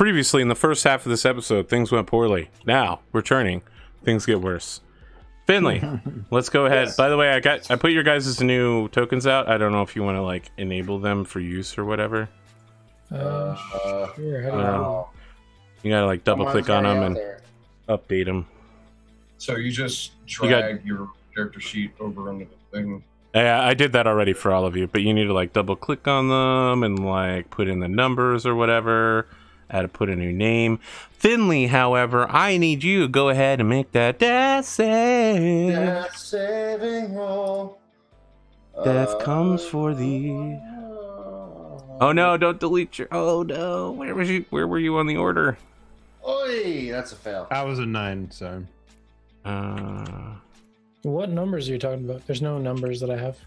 Previously, in the first half of this episode, things went poorly. Now, returning, things get worse. Finley, let's go ahead. Yes. By the way, I put your guys' new tokens out. I don't know if you want to like enable them for use or whatever. Sure. How do you gotta like double click on them and update them. So you just drag your character sheet over onto the thing. Yeah, I did that already for all of you, but you need to like double click on them and like put in the numbers or whatever. I had to put a new name. Finley, however, I need you to go ahead and make that death save. Death saving roll. Death comes for thee. Oh no! Don't delete your. Oh no! Where was you? Where were you on the order? Oi! That's a fail. I was a 9, so. What numbers are you talking about? There's no numbers that I have.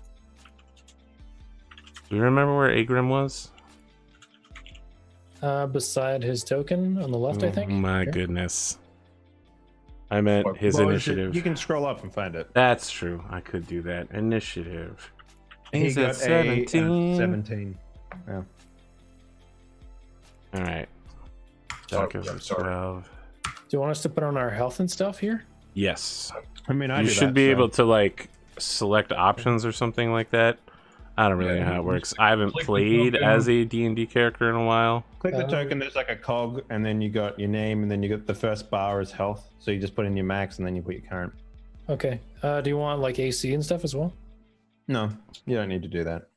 Do you remember where Askren was? Beside his token on the left, I think. My goodness. I meant his initiative. You can scroll up and find it. That's true. I could do that. Initiative. He's at 17. 17. Yeah. All right. Sorry. 12. Do you want us to put on our health and stuff here? Yes. I mean, you should be able to like select options or something like that. I don't really know how it works. I haven't played as a D&D character in a while. Click the token, there's like a cog, and then you got your name, and then you got the first bar is health. So you just put in your max, and then you put your current. Okay. Do you want like AC and stuff as well? No, you don't need to do that.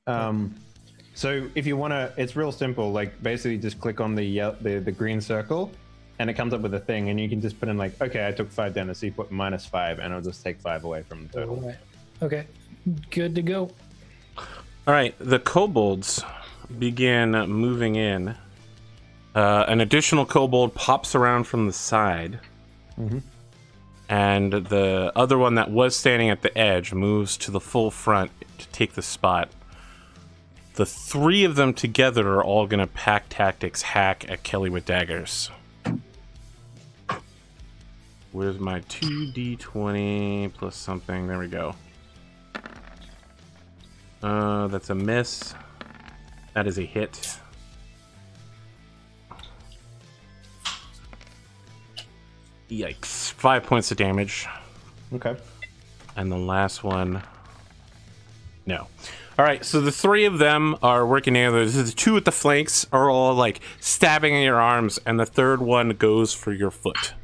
So if you want to, it's real simple. Like basically just click on the green circle, and it comes up with a thing, and you can just put in like, okay, I took 5 damage, so you put -5, and it'll just take 5 away from the total. Right. Okay. Good to go. All right, the kobolds begin moving in. An additional kobold pops around from the side. And the other one that was standing at the edge moves to the full front to take the spot. The 3 of them together are all going to pack tactics hack at Kelly with daggers. Where's my 2d20 plus something? There we go. That's a miss. That is a hit. Yikes. 5 points of damage. Okay. And the last one... No. Alright, so the 3 of them are working together. The 2 at the flanks are all, like, stabbing in your arms, and the 3rd one goes for your foot.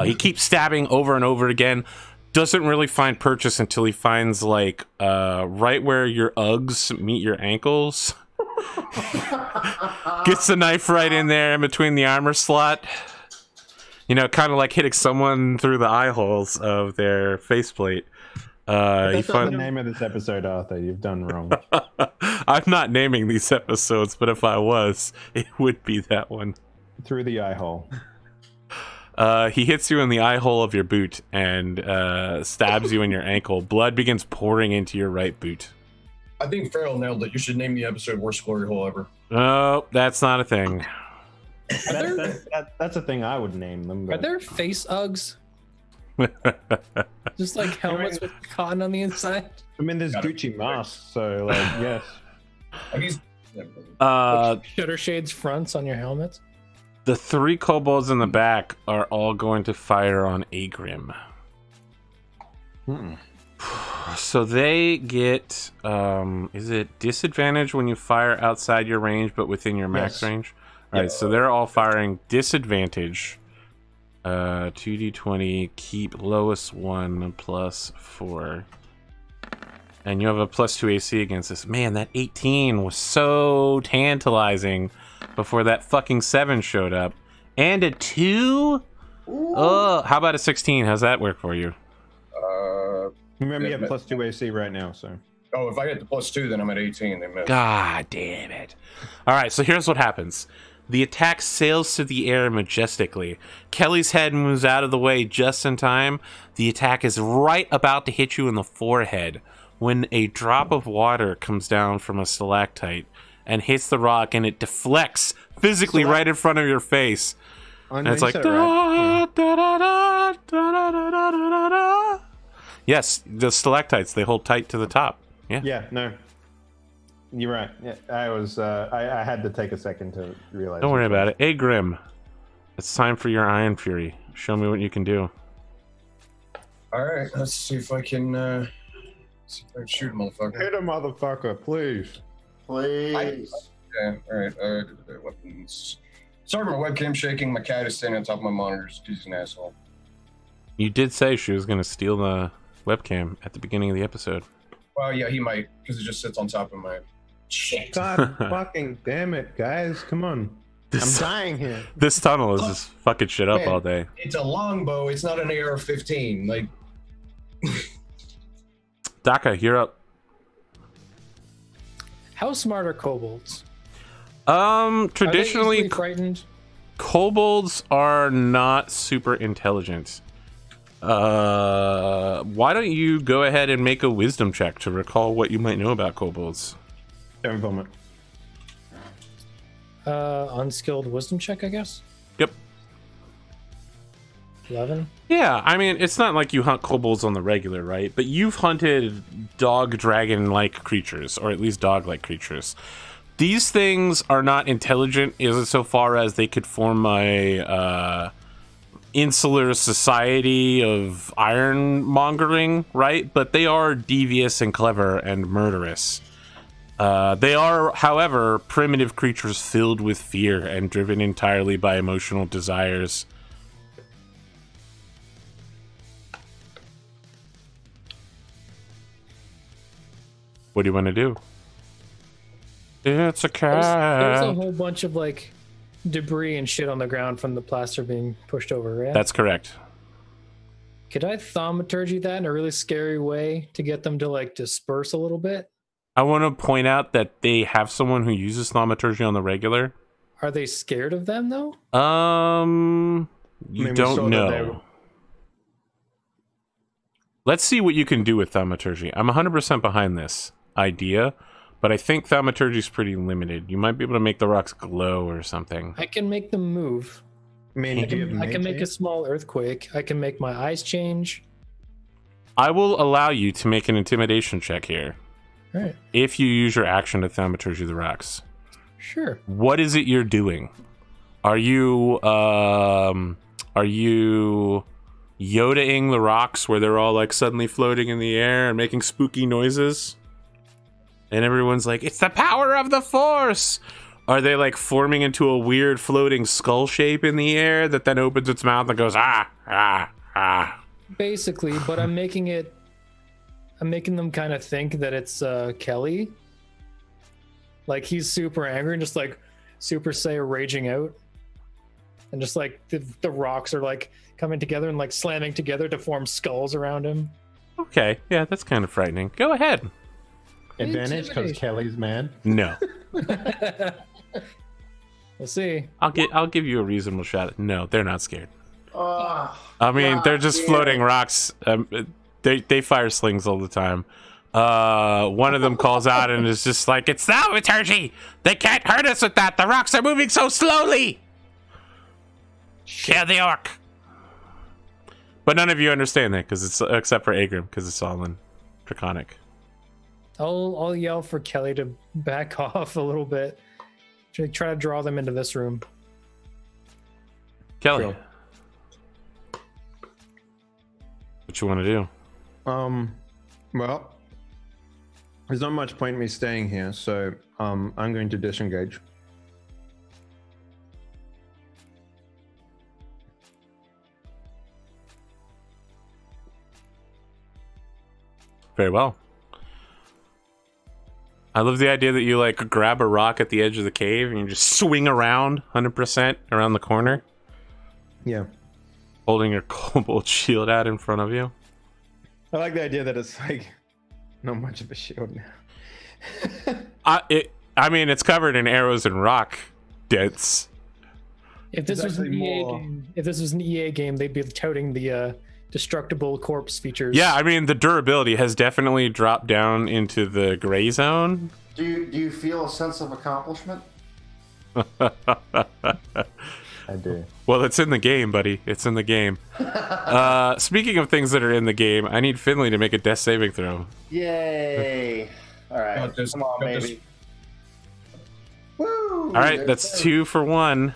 He keeps stabbing over and over again. Doesn't really find purchase until he finds, like, right where your Uggs meet your ankles. Gets the knife right in there in between the armor slot. You know, kind of like hitting someone through the eye holes of their faceplate. That's not the name of this episode, Arthur. You've done wrong. I'm not naming these episodes, but if I was, it would be that one. Through the eye hole. He hits you in the eye hole of your boot and stabs you in your ankle. Blood begins pouring into your right boot. I think Farrell nailed it. You should name the episode Worst Glory Hole Ever. No, that's not a thing. That's a thing I would name them. But... Are there face Uggs? Just like helmets with cotton on the inside? I mean, there's Gucci masks, so like, yes. Shutter shades fronts on your helmets? The 3 kobolds in the back are all going to fire on Askren. So they get, is it disadvantage when you fire outside your range but within your max range? All right, so they're all firing disadvantage. 2d20, keep lowest 1 plus 4. And you have a +2 AC against this. Man, that 18 was so tantalizing before that fucking 7 showed up. And a 2? Oh, how about a 16? How's that work for you? Remember, you have +2 AC right now, so. Oh, if I get the +2, then I'm at 18. They miss. God damn it. All right, so here's what happens. The attack sails through the air majestically. Kelly's head moves out of the way just in time. The attack is right about to hit you in the forehead when a drop of water comes down from a stalactite and hits the rock, and it deflects physically right in front of your face. And it's like... Yes, the stalactites, they hold tight to the top. Yeah. Yeah, no. You're right. Yeah, I was. I had to take a second to realize. Don't worry about it. Hey, Grim. It's time for your Iron Fury. Show me what you can do. All right, let's see if I can shoot a motherfucker. Hit a motherfucker, please. Please. Yeah, all right. Weapons. Sorry, my webcam's shaking. My cat is standing on top of my monitors. He's an asshole. You did say she was going to steal the webcam at the beginning of the episode. Well, yeah, he might, because it just sits on top of my... Shit. God fucking damn it, guys. Come on. I'm dying here. This tunnel is just fucking shit up all day. It's a longbow. It's not an AR-15. Like... Daka, you're up. How smart are kobolds? Traditionally, Are they easily frightened? kobolds are not super intelligent. Why don't you go ahead and make a wisdom check to recall what you might know about kobolds? Don't vomit. Unskilled wisdom check, I guess. Yep. 11. Yeah, I mean, it's not like you hunt kobolds on the regular, right? But you've hunted dog dragon-like creatures, or at least dog-like creatures. These things are not intelligent insofar as they could form a insular society of ironmongering, right? But they are devious and clever and murderous. They are, however, primitive creatures filled with fear and driven entirely by emotional desires. What do you want to do? It's a cat. There's a whole bunch of like debris and shit on the ground from the plaster being pushed over, right? That's correct. Could I thaumaturgy that in a really scary way to get them to like disperse a little bit? I want to point out that they have someone who uses thaumaturgy on the regular. Are they scared of them though? You don't know. Let's see what you can do with thaumaturgy. I'm 100% behind this idea, but I think thaumaturgy is pretty limited. You might be able to make the rocks glow or something. I can make them move. I mean, I can make a small earthquake. I can make my eyes change. I will allow you to make an intimidation check here. All right. If you use your action to thaumaturgy the rocks. Sure. What is it you're doing? Are you Yoda-ing the rocks where they're all like suddenly floating in the air and making spooky noises? And everyone's like, it's the power of the Force! Are they like forming into a weird floating skull shape in the air that then opens its mouth and goes, ah, ah, ah? Basically, but I'm making them kind of think that it's Kelly. Like he's super angry and just like Super Saiyan raging out. And just like the rocks are like coming together and like slamming together to form skulls around him. Okay, yeah, that's kind of frightening. Go ahead. Advantage because Kelly's mad. No. We'll see. I'll give you a reasonable shot. No, they're not scared. Oh, I mean, God they're just damn floating it. rocks. They fire slings all the time. One of them calls out and is just like, it's thaumaturgy! They can't hurt us with that! The rocks are moving so slowly! Kill the orc! But none of you understand that, because it's except for Agrim, because it's all in Draconic. I'll yell for Kelly to back off a little bit. Try to draw them into this room. Kelly. Sure. What you want to do? Well, there's not much point in me staying here, so I'm going to disengage. Very well. I love the idea that you like grab a rock at the edge of the cave and you just swing around 100% around the corner, Yeah. holding your kobold shield out in front of you. I like the idea that it's like not much of a shield now. I mean, it's covered in arrows and rock dents. If this was an EA game, they'd be touting the destructible corpse features. Yeah, I mean, the durability has definitely dropped down into the gray zone. Do you feel a sense of accomplishment? I do. Well, it's in the game, buddy. It's in the game. Speaking of things that are in the game, I need Finley to make a death saving throw. Yay! All right, Got this, come on, got this. baby. All right, that's 2 for 1.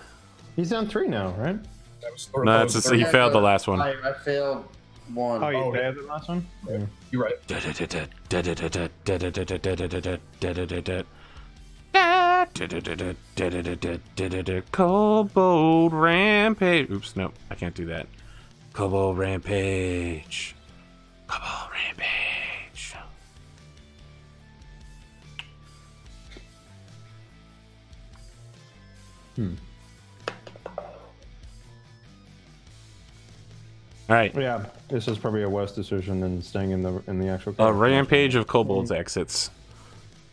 He's on 3 now, right? That was No, that's just, he failed the last one. I failed one. Oh, you Oh, failed the last one? Yeah. You're right. Kobold rampage. Oops, no, I can't do that. Kobold rampage. Kobold rampage. All right. Yeah, this is probably a worse decision than staying in the actual. A rampage of kobolds exits.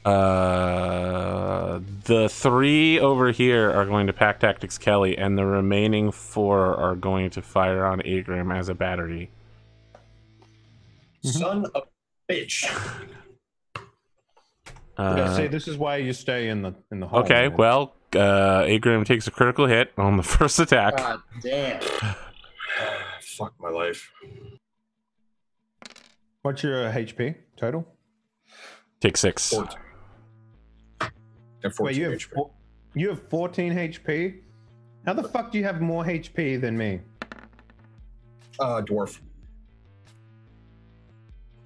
The 3 over here are going to pack tactics Kelly, and the remaining 4 are going to fire on Askren as a battery. Son of a bitch. See, this is why you stay in the hole. Okay, man. well, Askren takes a critical hit on the first attack. God damn. Fuck my life. What's your HP total? Take 6. 14. And 14 Wait, HP. you have 14 HP? How the fuck do you have more HP than me? Dwarf.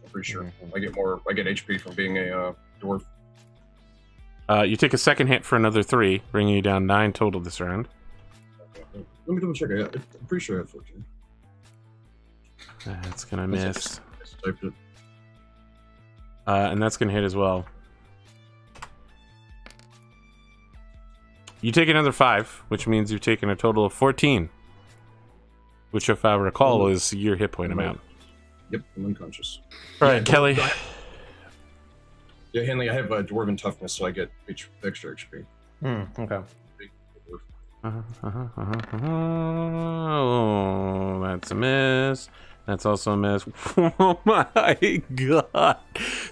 I'm pretty sure. I get HP from being a dwarf. You take a second hit for another 3, bringing you down 9 total this round. Let me double check. I'm pretty sure I have 14. That's gonna miss. Just typed it. And that's gonna hit as well. You take another 5, which means you've taken a total of 14. Which, if I recall, is your hit point amount. Yep, I'm unconscious. Alright, Kelly. Yeah, Henley, I have dwarven toughness, so I get extra HP. Okay. Oh, that's a miss. That's also a miss. Oh my god.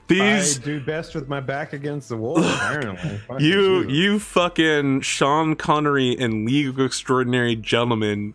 These I do best with my back against the wall, apparently. you fucking Sean Connery in League of Extraordinary Gentlemen,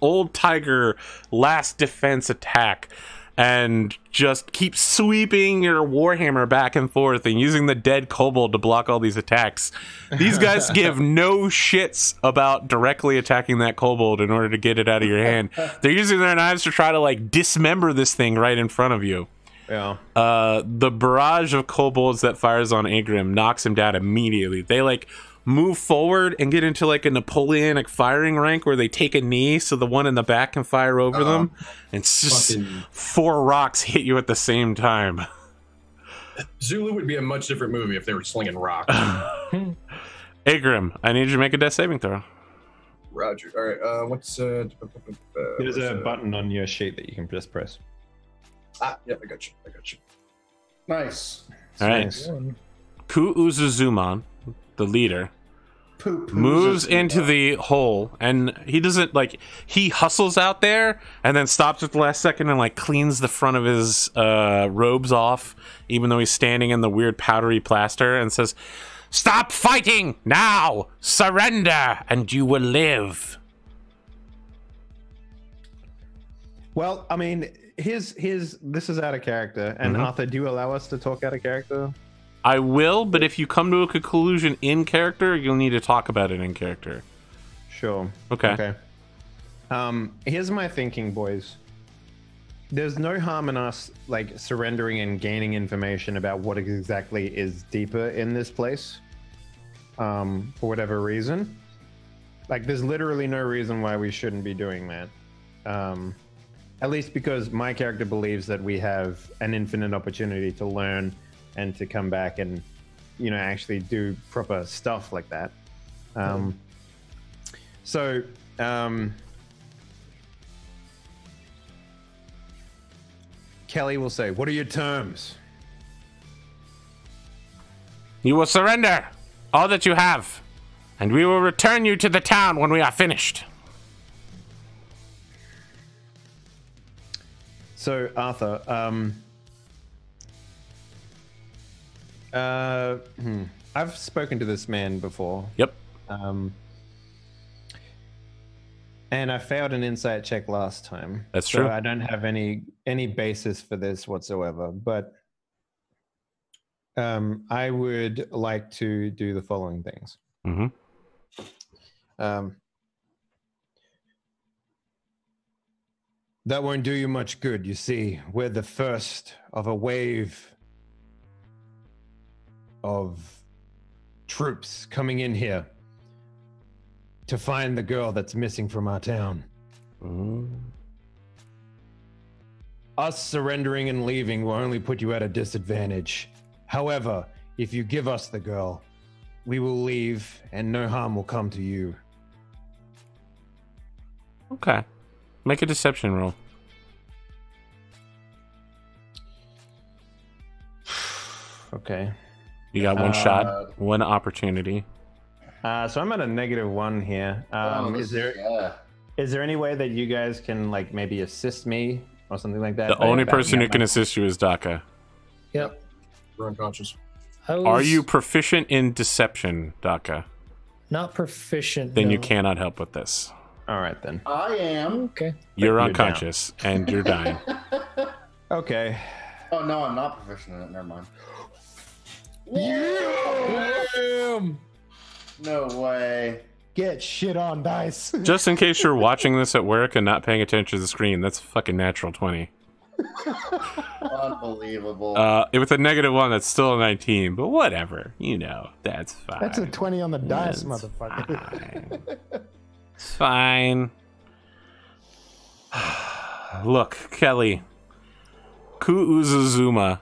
old Tiger last defense attack, and just keep sweeping your Warhammer back and forth and using the dead kobold to block all these attacks. These guys give no shits about directly attacking that kobold in order to get it out of your hand. They're using their knives to try to like dismember this thing right in front of you. Yeah. The barrage of kobolds that fires on Askren knocks him down immediately. They like move forward and get into like a Napoleonic firing rank where they take a knee so the one in the back can fire over them, and it's just 4 rocks hit you at the same time. Zulu would be a much different movie if they were slinging rocks. Askren, I need you to make a death saving throw. Roger. All right. What's There's a button on your sheet that you can just press. Yeah, I got you. Nice. All right. Ku Uzuzuman, the leader, moves into the hole, and he doesn't like, he hustles out there and then stops at the last second and like cleans the front of his robes off, even though he's standing in the weird powdery plaster, and says, "Stop fighting now, surrender and you will live." Well, I mean, this is out of character, and Arthur, do you allow us to talk out of character? I will, but if you come to a conclusion in character, you'll need to talk about it in character. Sure. Okay. Here's my thinking, boys. There's no harm in us like surrendering and gaining information about what exactly is deeper in this place. For whatever reason. Like, there's literally no reason why we shouldn't be doing that. At least because my character believes that we have an infinite opportunity to learn and to come back and, you know, actually do proper stuff like that. Kelly will say, "What are your terms?" You will surrender all that you have, and we will return you to the town when we are finished. So, Arthur, I've spoken to this man before. Yep. And I failed an insight check last time. That's so true. I don't have any basis for this whatsoever. But I would like to do the following things. Mm-hmm. That won't do you much good. You see, we're the first of a wave of troops coming in here to find the girl that's missing from our town. Us surrendering and leaving will only put you at a disadvantage. However, if you give us the girl, we will leave and no harm will come to you. Okay. Make a deception roll. Okay. You got one shot, one opportunity. So I'm at a -1 here. Is there any way that you guys can like maybe assist me or something like that? The only person who can assist you is Daka. Yep. You're unconscious. Are you proficient in deception, Daka? Not proficient. Then no. you cannot help with this. All right then. I am. Okay. You're you're unconscious and you're dying. Okay. Oh no, I'm not proficient in it. Never mind. Damn. No way. Get shit on, dice. Just in case you're watching this at work and not paying attention to the screen, that's a fucking natural 20. Unbelievable. With a -1, that's still a 19, but whatever. You know, that's fine. That's a 20 on the dice, That's motherfucker. fine. It's fine. Look, Kelly. Kuuzuzuma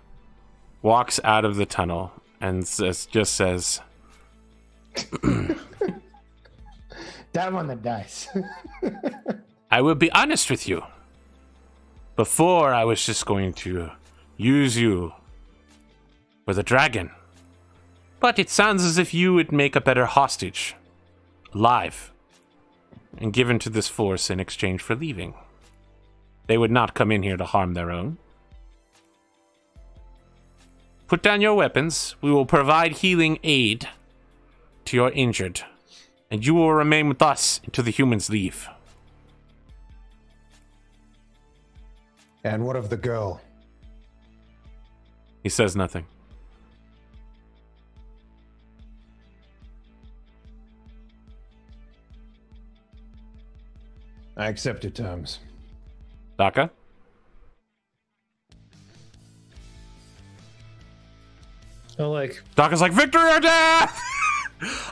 walks out of the tunnel and just says, Damn on the dice. I will be honest with you. Before, I was just going to use you for the dragon. But it sounds as if you would make a better hostage. Alive. And given to this force in exchange for leaving. They would not come in here to harm their own. Put down your weapons. We will provide healing aid to your injured. And you will remain with us until the humans leave. And what of the girl? He says nothing. I accept your terms. Daka? Oh, like Daka's like, victory or death!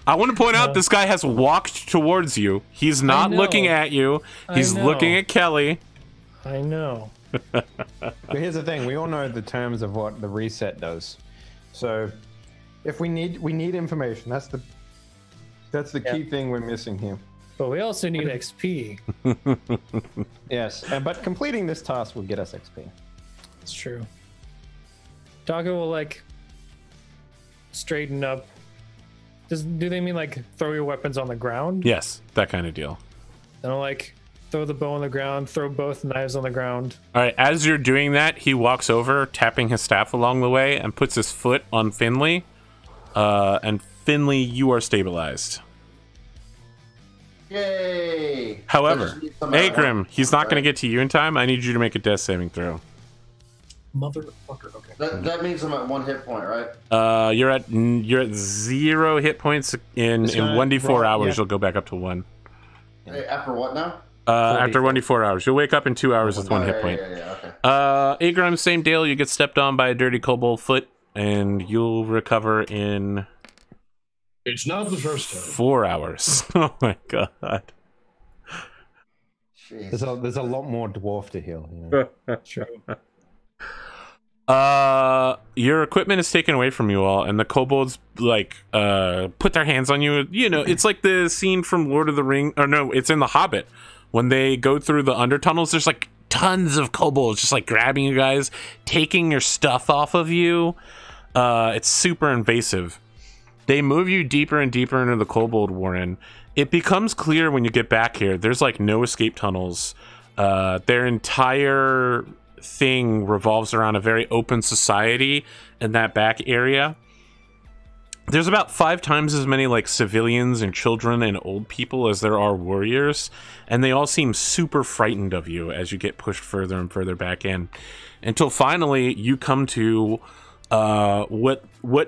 I want to point out this guy has walked towards you. He's not know. looking at you. He's know. looking at Kelly. I know. But here's the thing: we all know the terms of what the reset does. So, if we need information. That's the key thing we're missing here. But we also need XP. Yes, but completing this task will get us XP. It's true. Daka will like straighten up. Do they mean like throw your weapons on the ground? Yes, that kind of deal. Then I'll like throw the bow on the ground, throw both knives on the ground. All right, as you're doing that, he walks over, tapping his staff along the way, and puts his foot on Finley. And Finley, you are stabilized. Yay! However, Askren, he's not going to get to you in time. I need you to make a death saving throw. Motherfucker. Okay. That means I'm at 1 hit point, right? You're at 0 hit points in 1d4 hours. yeah. You'll go back up to 1. Hey, after what now? After 1d4 hours, you'll wake up in 2 hours with 1 hit point. Yeah, okay. Askren, same deal. You get stepped on by a dirty kobold foot, and you'll recover in It's not the first time. 4 hours. Oh my god. Jeez. There's a lot more dwarf to heal. You know? True. Your equipment is taken away from you all, and the kobolds like put their hands on you. You know, it's like the scene from Lord of the Rings, or no, it's in The Hobbit when they go through the undertunnels. There's like tons of kobolds just like grabbing you guys, taking your stuff off of you. It's super invasive. They move you deeper and deeper into the kobold warren. It becomes clear when you get back here. There's like no escape tunnels. Their entire thing revolves around a very open society in that back area. There's about 5 times as many like civilians and children and old people as there are warriors, and they all seem super frightened of you as you get pushed further and further back in, until finally you come to what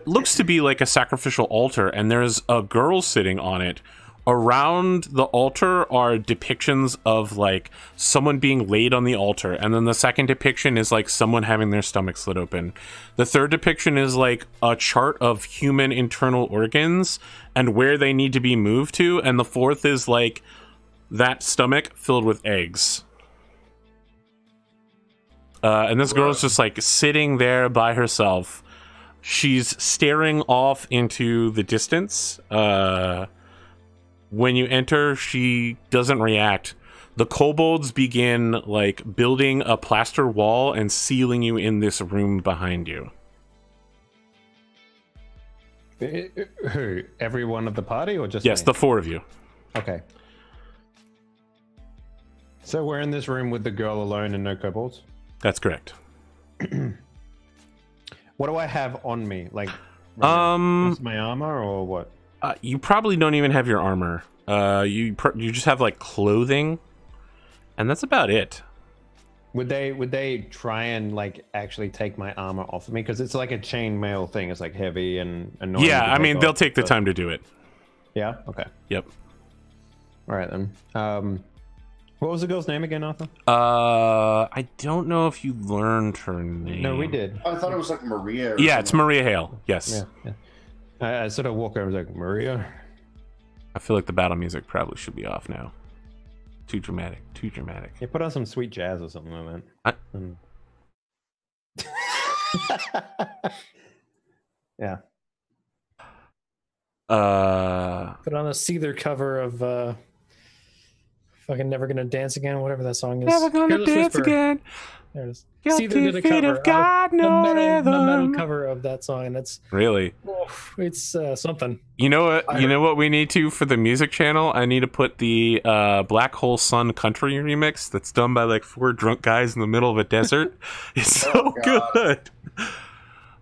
looks to be like a sacrificial altar, and there's a girl sitting on it. Around the altar are depictions of like someone being laid on the altar, and then the second depiction is like someone having their stomach slit open. The third depiction is like a chart of human internal organs and where they need to be moved to, and the fourth is like that stomach filled with eggs. And this girl's just like sitting there by herself. She's staring off into the distance. When you enter, she doesn't react. The kobolds begin like building a plaster wall and sealing you in this room behind you. Who? Everyone of the party, or just Yes, me? the four of you. Okay. So we're in this room with the girl alone and no kobolds? That's correct. What do I have on me? Like, just my armor or what? You probably don't even have your armor. You just have like clothing, and that's about it. Would they try and like actually take my armor off of me? Because it's like a chainmail thing. It's like heavy and annoying. Yeah, to I mean take they'll off, take the but- time to do it. Yeah. Okay. Yep. All right then. What was the girl's name again, Arthur? I don't know if you learned her name. No, we did. I thought it was like Maria. Or Yeah, it's something. Maria Hale. Yes. Yeah. I sort of walk over and was like, Maria. I feel like the battle music probably should be off now. Too dramatic. Too dramatic. Yeah, put on some sweet jazz or something like that. Yeah. Put on a Seether cover of fucking Never Gonna Dance Again, whatever that song is. Never gonna Careless dance Whisper. again. There it is. Guilty Seether did a feet cover of God, no the metal rhythm. cover of that song, and it's Really? it's something. You know what? You know what we need to for the music channel? I need to put the Black Hole Sun country remix that's done by like four drunk guys in the middle of a desert. It's so good.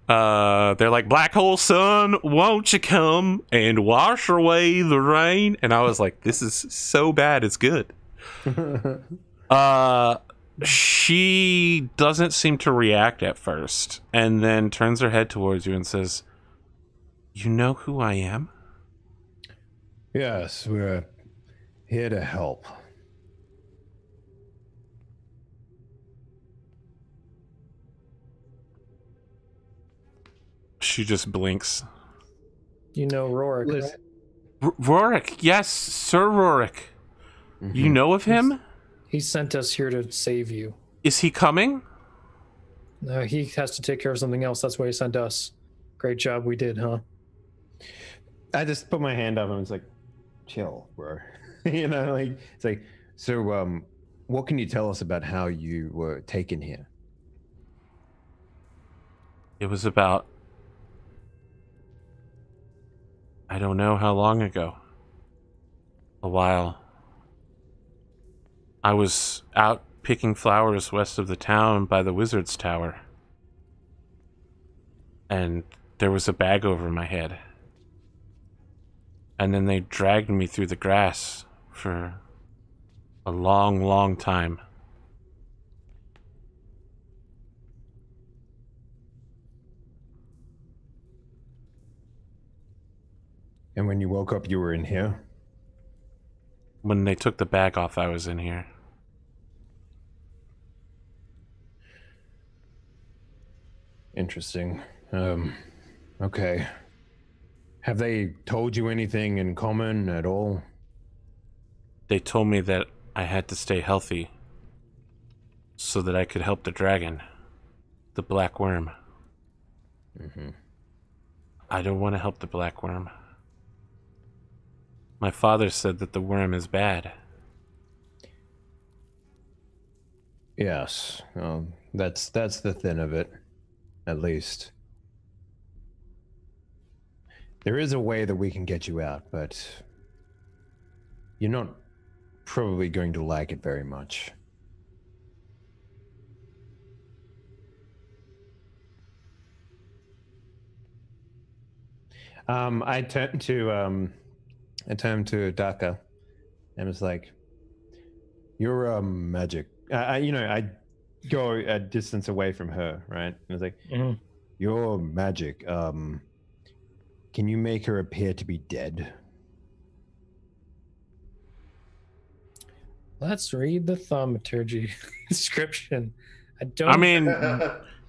They're like, Black Hole Sun, won't you come and wash away the rain? And I was like, this is so bad, it's good. She doesn't seem to react at first, and then turns her head towards you and says, you know who I am? Yes, we're here to help. She just blinks. You know Rorik, right? Listen. Rorik, yes, Sir Rorik. You know of him? He sent us here to save you. Is he coming? No, he has to take care of something else. That's why he sent us. Great job we did, huh? I just put my hand up and was like, chill, bro. You know, like, it's like, so, what can you tell us about how you were taken here? It was about, I don't know how long ago. A while. I was out picking flowers west of the town by the wizard's tower. And there was a bag over my head. And then they dragged me through the grass for a long, long time. And when you woke up, you were in here? When they took the bag off, I was in here. Interesting. Okay. Have they told you anything in common at all? They told me that I had to stay healthy so that I could help the dragon, the black worm. I don't want to help the black worm. My father said that the worm is bad. Yes. That's the thin of it, at least. There is a way that we can get you out, but you're not probably going to like it very much. I turned to Daka and was like, "You're magic." I go a distance away from her, right? And I was like, your magic, can you make her appear to be dead? Let's read the thaumaturgy description. I mean,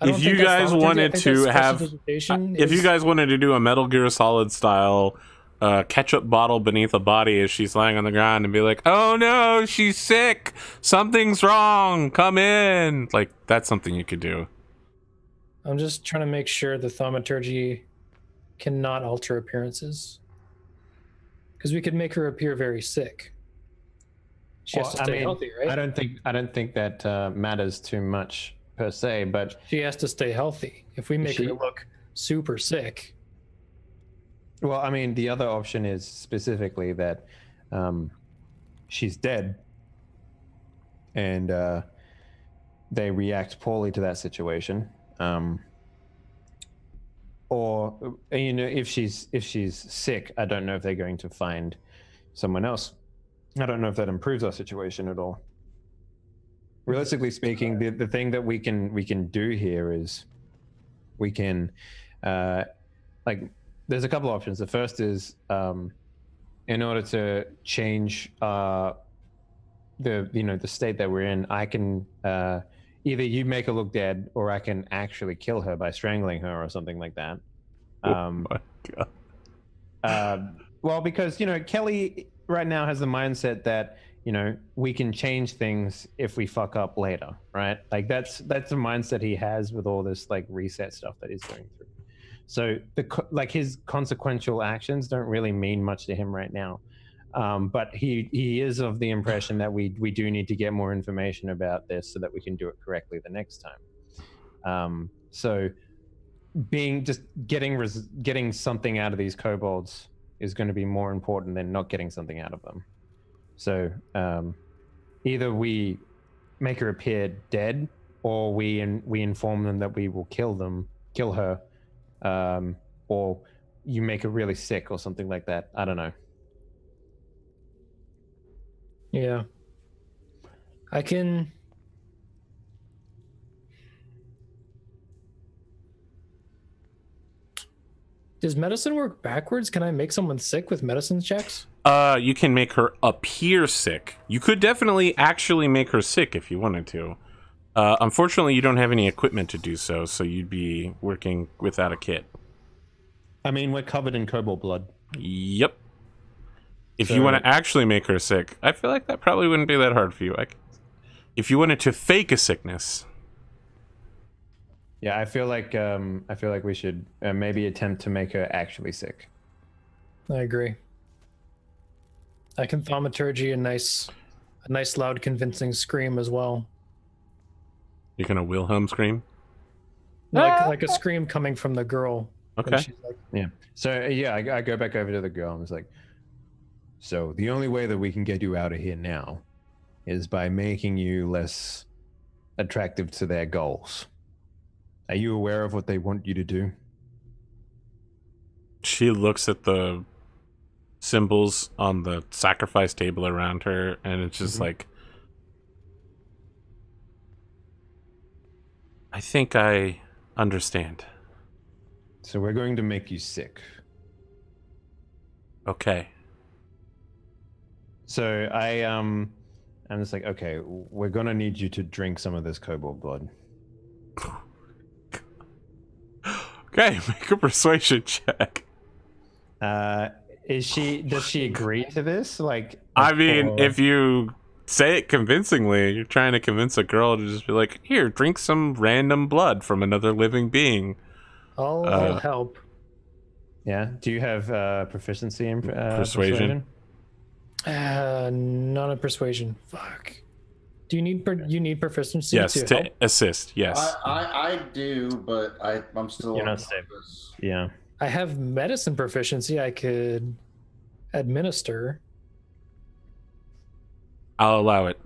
if you guys wanted to have, if you guys wanted to do a Metal Gear Solid style ketchup bottle beneath a body as she's lying on the ground and be like, oh no, she's sick, something's wrong, come in, like that's something you could do. I'm just trying to make sure the thaumaturgy cannot alter appearances, because we could make her appear very sick. She has to stay healthy, right? I don't think that matters too much per se, but she has to stay healthy. If we make her look super sick. Well, I mean, the other option is specifically that she's dead, and they react poorly to that situation. Or you know, if she's sick, I don't know if they're going to find someone else. I don't know if that improves our situation at all. Realistically speaking, the thing that we can do here is we can like, there's a couple options. The first is in order to change the state that we're in, I can either you make her look dead, or I can actually kill her by strangling her or something like that. Oh my god. Well, because Kelly right now has the mindset that we can change things if we fuck up later, right? Like that's the mindset he has with all this like reset stuff that he's going through. So his consequential actions don't really mean much to him right now. But he is of the impression that we do need to get more information about this so that we can do it correctly the next time. So getting something out of these kobolds is going to be more important than not getting something out of them. So either we make her appear dead, or we inform them that we will kill her, or you make her really sick or something like that. I don't know. Yeah. I can... Does medicine work backwards? Can I make someone sick with medicine checks? You can make her appear sick. You could definitely actually make her sick if you wanted to. Unfortunately, you don't have any equipment to do so, so you'd be working without a kit. I mean, we're covered in kobold blood. Yep. If you want to actually make her sick, I feel like that probably wouldn't be that hard for you. If you wanted to fake a sickness. Yeah, I feel like we should maybe attempt to make her actually sick. I agree. I can thaumaturgy a nice loud convincing scream as well. You're gonna Wilhelm scream? Like a scream coming from the girl. Okay. She's like, yeah. So yeah, I go back over to the girl and it's like, so the only way that we can get you out of here now is by making you less attractive to their goals. Are you aware of what they want you to do? She looks at the symbols on the sacrifice table around her, and it's just like, I think I understand. So we're going to make you sick. Okay. So I'm just like, okay, we're gonna need you to drink some of this kobold blood. Okay, make a persuasion check. Does she agree to this? I mean, if you say it convincingly, you're trying to convince a girl to just be like, here, drink some random blood from another living being. I'll help. Yeah. Do you have proficiency in persuasion? Not a persuasion. Fuck. Do you need proficiency? Yes, to help? Assist. Yes. I do, but I'm still. You're not safe. Yeah. I have medicine proficiency. I could administer. I'll allow it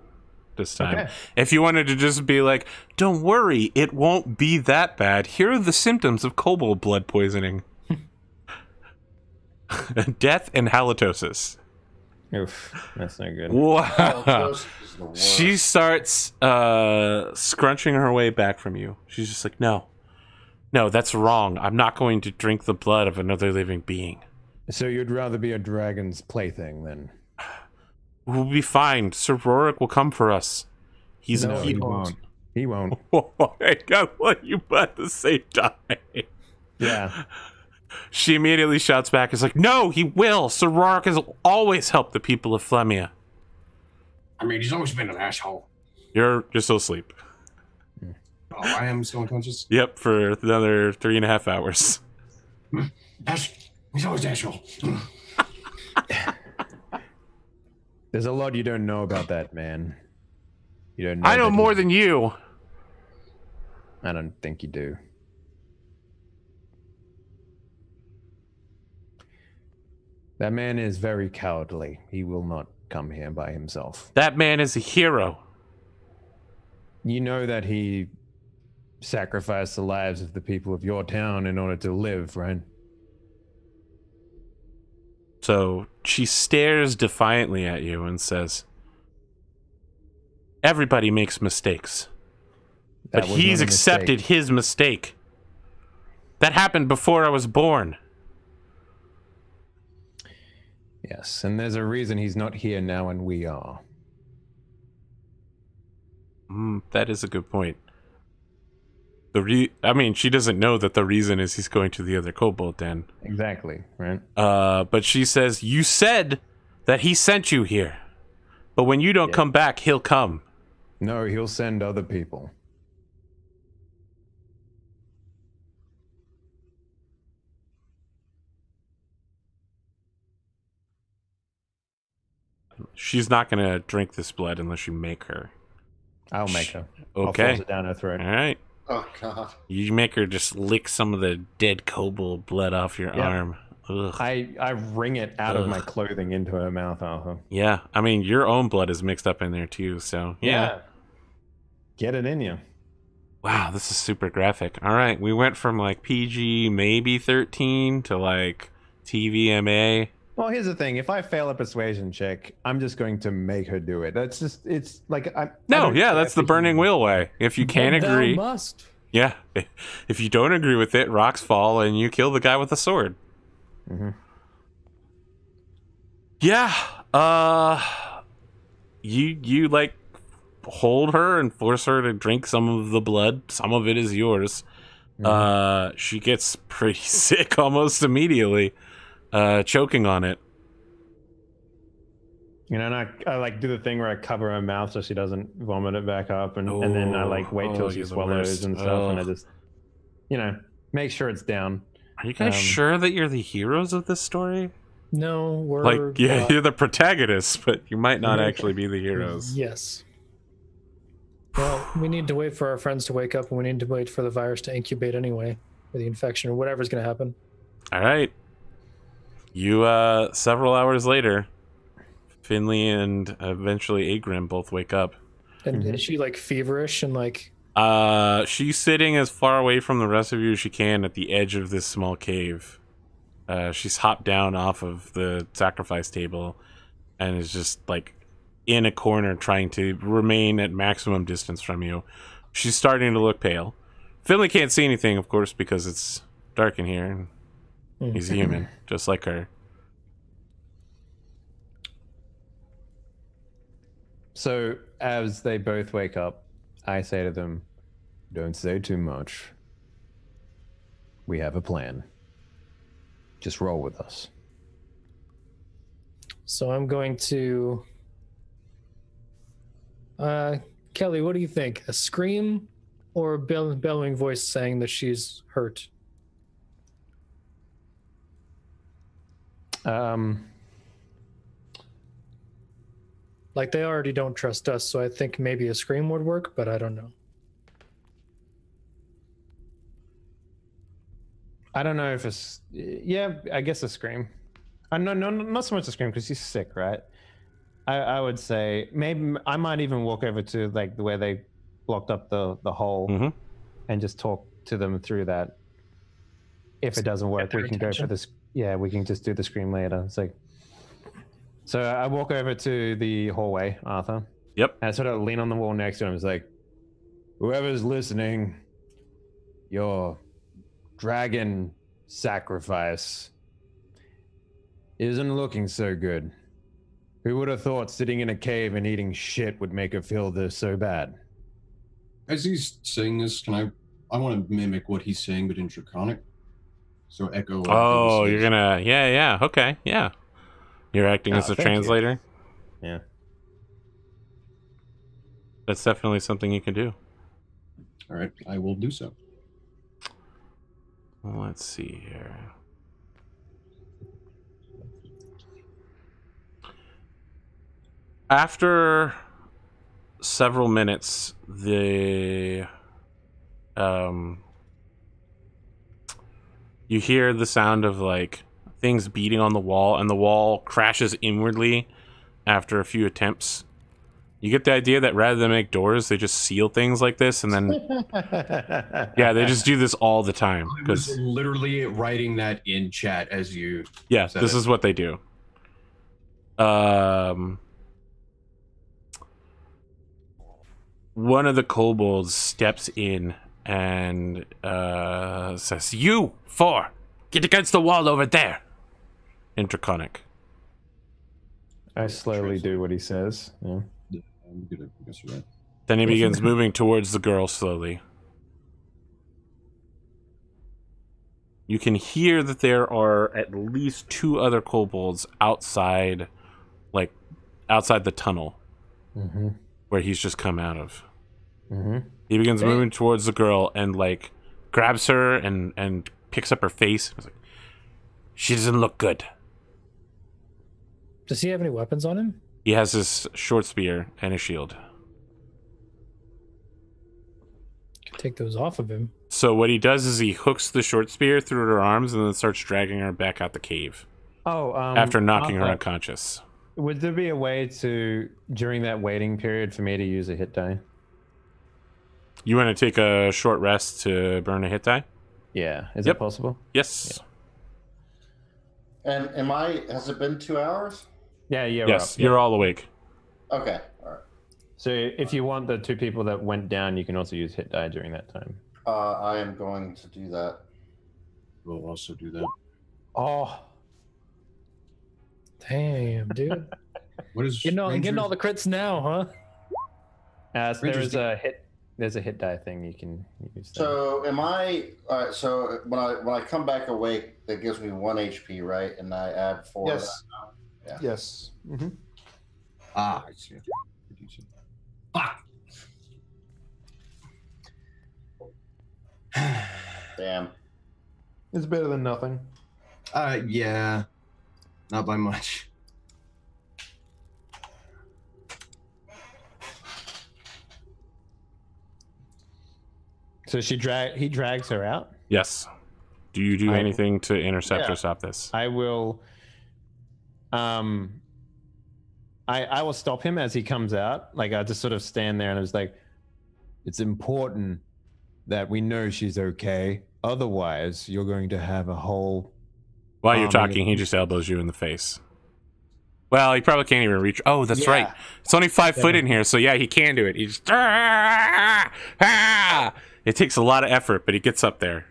this time. Okay. If you wanted to just be like, don't worry, it won't be that bad. Here are the symptoms of kobold blood poisoning. Death and halitosis. Oof, that's not good. Wow. She starts scrunching her way back from you. She's just like, no, No, that's wrong. I'm not going to drink the blood of another living being. So you'd rather be a dragon's plaything then? We'll be fine. Sir Rorik will come for us. He won't. He won't. I got what you at the same time. Yeah. She immediately shouts back, "It's like, no, he will. Sir Rorik has always helped the people of Flemia." I mean, he's always been an asshole. You're still asleep. Oh, I am still unconscious? Yep, for another 3.5 hours. He's always an asshole. There's a lot you don't know about that man. You don't know. I know more than you. I don't think you do. That man is very cowardly. He will not come here by himself. That man is a hero. You know that he sacrificed the lives of the people of your town in order to live, right? So she stares defiantly at you and says, "Everybody makes mistakes. But That was he's not a accepted mistake. his mistake. That happened before I was born." Yes, and there's a reason he's not here now and we are. That is a good point. I mean, she doesn't know that the reason is he's going to the other Kobold den. Exactly, right? But she says, "You said that he sent you here. But when you don't come back, he'll come." No, he'll send other people. She's not going to drink this blood unless you make her. I'll make her. Okay. I'll force it down her throat. All right. Oh God. You make her just lick some of the dead kobold blood off your arm. Ugh. I wring it out of my clothing into her mouth, Arthur. Yeah, I mean, your own blood is mixed up in there too, so yeah. Get it in you. Wow, this is super graphic. All right, we went from like PG, maybe 13, to like TVMA. Well, here's the thing. If I fail a persuasion check, I'm just going to make her do it. That's just, it's like... That's the burning wheel way. If you can't Thou agree... must. Yeah, if you don't agree with it, rocks fall and you kill the guy with the sword. Mm-hmm. Yeah, you like hold her and force her to drink some of the blood. Some of it is yours. Mm-hmm. She gets pretty sick almost immediately, choking on it. You know, and I like do the thing where I cover her mouth so she doesn't vomit it back up, and then I like wait till she swallows and stuff, and I just, you know, make sure it's down. Are you guys sure that you're the heroes of this story? No, we're like, yeah, you're the protagonists, but you might not actually be the heroes. Yes. Well, we need to wait for our friends to wake up, and we need to wait for the virus to incubate anyway, or the infection, or whatever's going to happen. All right. You, several hours later, Finley and eventually Askren both wake up. And is she like feverish and like... She's sitting as far away from the rest of you as she can at the edge of this small cave. She's hopped down off of the sacrifice table and is just like in a corner trying to remain at maximum distance from you. She's starting to look pale. Finley can't see anything, of course, because it's dark in here. He's human, just like her. So as they both wake up, I say to them, "Don't say too much. We have a plan. Just roll with us." So I'm going to... Kelly, what do you think? A scream or a bellowing voice saying that she's hurt? Like, they already don't trust us, so I think maybe a scream would work, but I don't know. I don't know if it's... Yeah, I guess a scream. No, not so much a scream, because she's sick, right? I would say maybe I might even walk over to like where they blocked up the hole and just talk to them through that. If it doesn't work, we can go for this. Yeah, we can just do the scream later. It's like... So I walk over to the hallway, Arthur. Yep. And I sort of lean on the wall next to him. It's like, whoever's listening, you're dragon sacrifice isn't looking so good. Who would have thought sitting in a cave and eating shit would make her feel this so bad? As he's saying this, I want to mimic what he's saying, but in Draconic. So echo. Oh, you're gonna, yeah, okay, yeah. You're acting as a thank you. translator. Yeah. That's definitely something you can do. All right, I will do so. Well, let's see here. After several minutes, you hear the sound of like things beating on the wall, and the wall crashes inwardly after a few attempts. You get the idea that rather than make doors, they just seal things like this, and then yeah, they just do this all the time. I was literally writing that in chat as you. Yeah, said this it. is what they do. One of the kobolds steps in and says, "You four, get against the wall over there." In Draconic. I slowly do what he says. Yeah. I'm good at guess you're right. Then he begins moving towards the girl slowly. You can hear that there are at least 2 other kobolds outside, like outside the tunnel where he's just come out of. He begins moving towards the girl and like grabs her and picks up her face. He's like, "She doesn't look good." Does he have any weapons on him? He has his short spear and a shield. Can take those off of him. So what he does is he hooks the short spear through her arms and then starts dragging her back out the cave. Oh, after knocking her unconscious. Would there be a way to, during that waiting period, for me to use a hit die? You want to take a short rest to burn a hit die? Yeah, is that possible? Yes. And has it been 2 hours? Yeah, yes, up. You're all awake. Okay, all right. So if you want the 2 people that went down, you can also use hit die during that time. I am going to do that. We'll also do that. Oh, damn, dude! What is getting all the crits now, huh? So there's a hit die thing you can use. So am I? All right. So when I come back awake, that gives me 1 HP, right? And I add 4. Yes. Yeah. Yes. I see. Fuck. Damn. It's better than nothing. Yeah. Not by much. So he drags her out? Yes. Do you do anything to intercept or stop this? I will I will stop him as he comes out. Like I just sort of stand there and I was like, it's important that we know she's okay. Otherwise, you're going to have a whole... While you're talking, he just elbows you in the face. Well, he probably can't even reach... Oh, that's right. It's only 5 foot in here, so yeah, he can do it. He just... It takes a lot of effort, but he gets up there.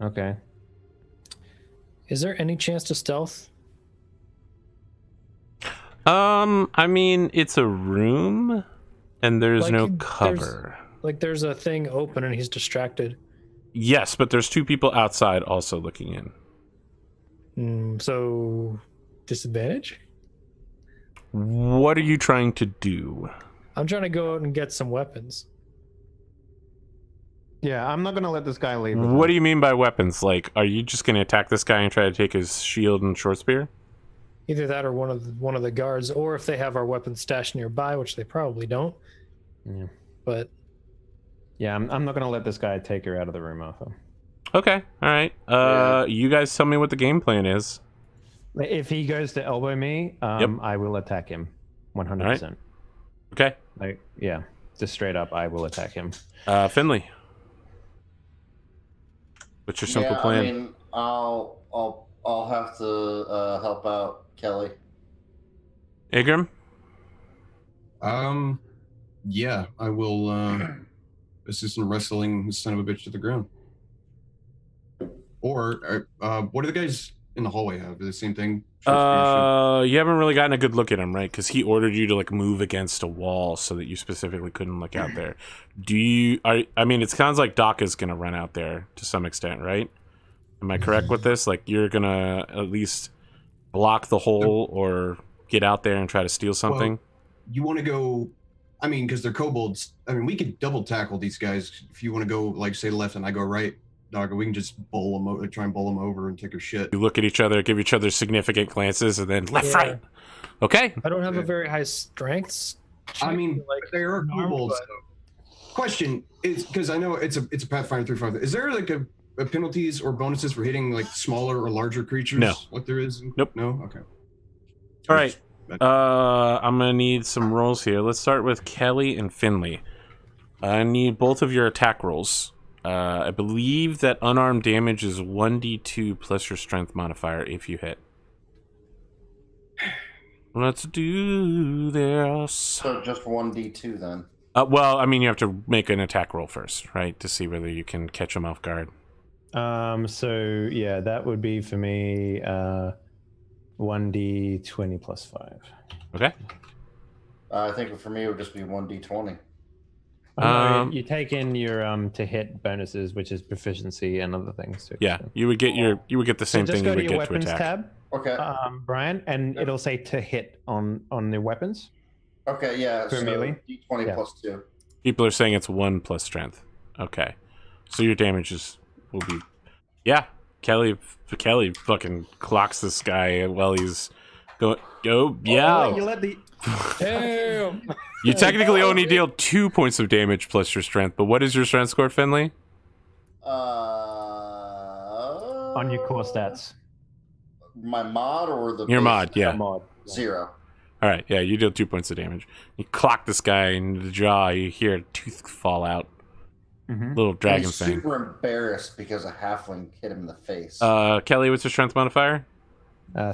Okay. Is there any chance to stealth? I mean, it's a room, and there's no cover. There's a thing open and he's distracted. Yes, but there's 2 people outside also looking in. So, disadvantage? What are you trying to do? I'm trying to go out and get some weapons. Yeah, I'm not going to let this guy leave. What do you mean by weapons? Like, are you just going to attack this guy and try to take his shield and short spear? Either that or one of the guards, or if they have our weapons stashed nearby, which they probably don't. Yeah. But yeah, I'm not going to let this guy take her out of the room, Arthur. Okay, all right. You guys tell me what the game plan is. If he goes to elbow me, I will attack him 100%. Right. Okay. Like, yeah, just straight up, I will attack him. Finley, what's your simple plan? I mean, I'll have to help out Kelly. Agram? Yeah, I will assistant wrestling this son of a bitch to the ground. Or what do the guys in the hallway have? The same thing? You haven't really gotten a good look at him, right? Because he ordered you to like move against a wall so that you specifically couldn't look out there. I mean, it sounds like Doc is gonna run out there to some extent, right? Am I correct with this? Like, you're gonna at least block the hole or get out there and try to steal something? Well, you want to go... I mean, because they're kobolds. I mean, we could double tackle these guys. If you want to go, like, say left and I go right, Dog, we can just bowl them over, try and bowl them over and take a shit. You look at each other, give each other significant glances, and then left, right. Okay. I don't have a very high strength. I mean, like they are kobolds. Question is, because I know it's a Pathfinder 3.5. Is there like a penalties or bonuses for hitting like smaller or larger creatures? No. Like there is? Nope. No? Okay. All right. I'm going to need some rolls here. Let's start with Kelly and Finley. I need both of your attack rolls. I believe that unarmed damage is 1d2 plus your strength modifier if you hit. Let's do this. So just 1d2 then. Well, I mean, you have to make an attack roll first, right? To see whether you can catch them off guard. So yeah, that would be for me 1d20 plus 5. Okay. I think for me it would just be 1d20. You take in your to hit bonuses, which is proficiency and other things too. Yeah, so. you would get the same thing you would get to attack. Tab, okay. Brian, and it'll say to hit on the weapons. Okay, yeah. For so melee? d20 plus 2. People are saying it's 1 plus strength. Okay, so your damages will be, yeah. Kelly fucking clocks this guy while he's going. Oh yeah. Oh, you let the. Damn. You technically only deal 2 points of damage plus your strength, but what is your strength score, Finley? On your core stats. My mod or the Your base? mod, yeah. Mod. 0. All right, yeah, you deal 2 points of damage. You clock this guy in the jaw. You hear a tooth fall out. Little dragon He's thing. super embarrassed because a halfling hit him in the face. Kelly, what's your strength modifier?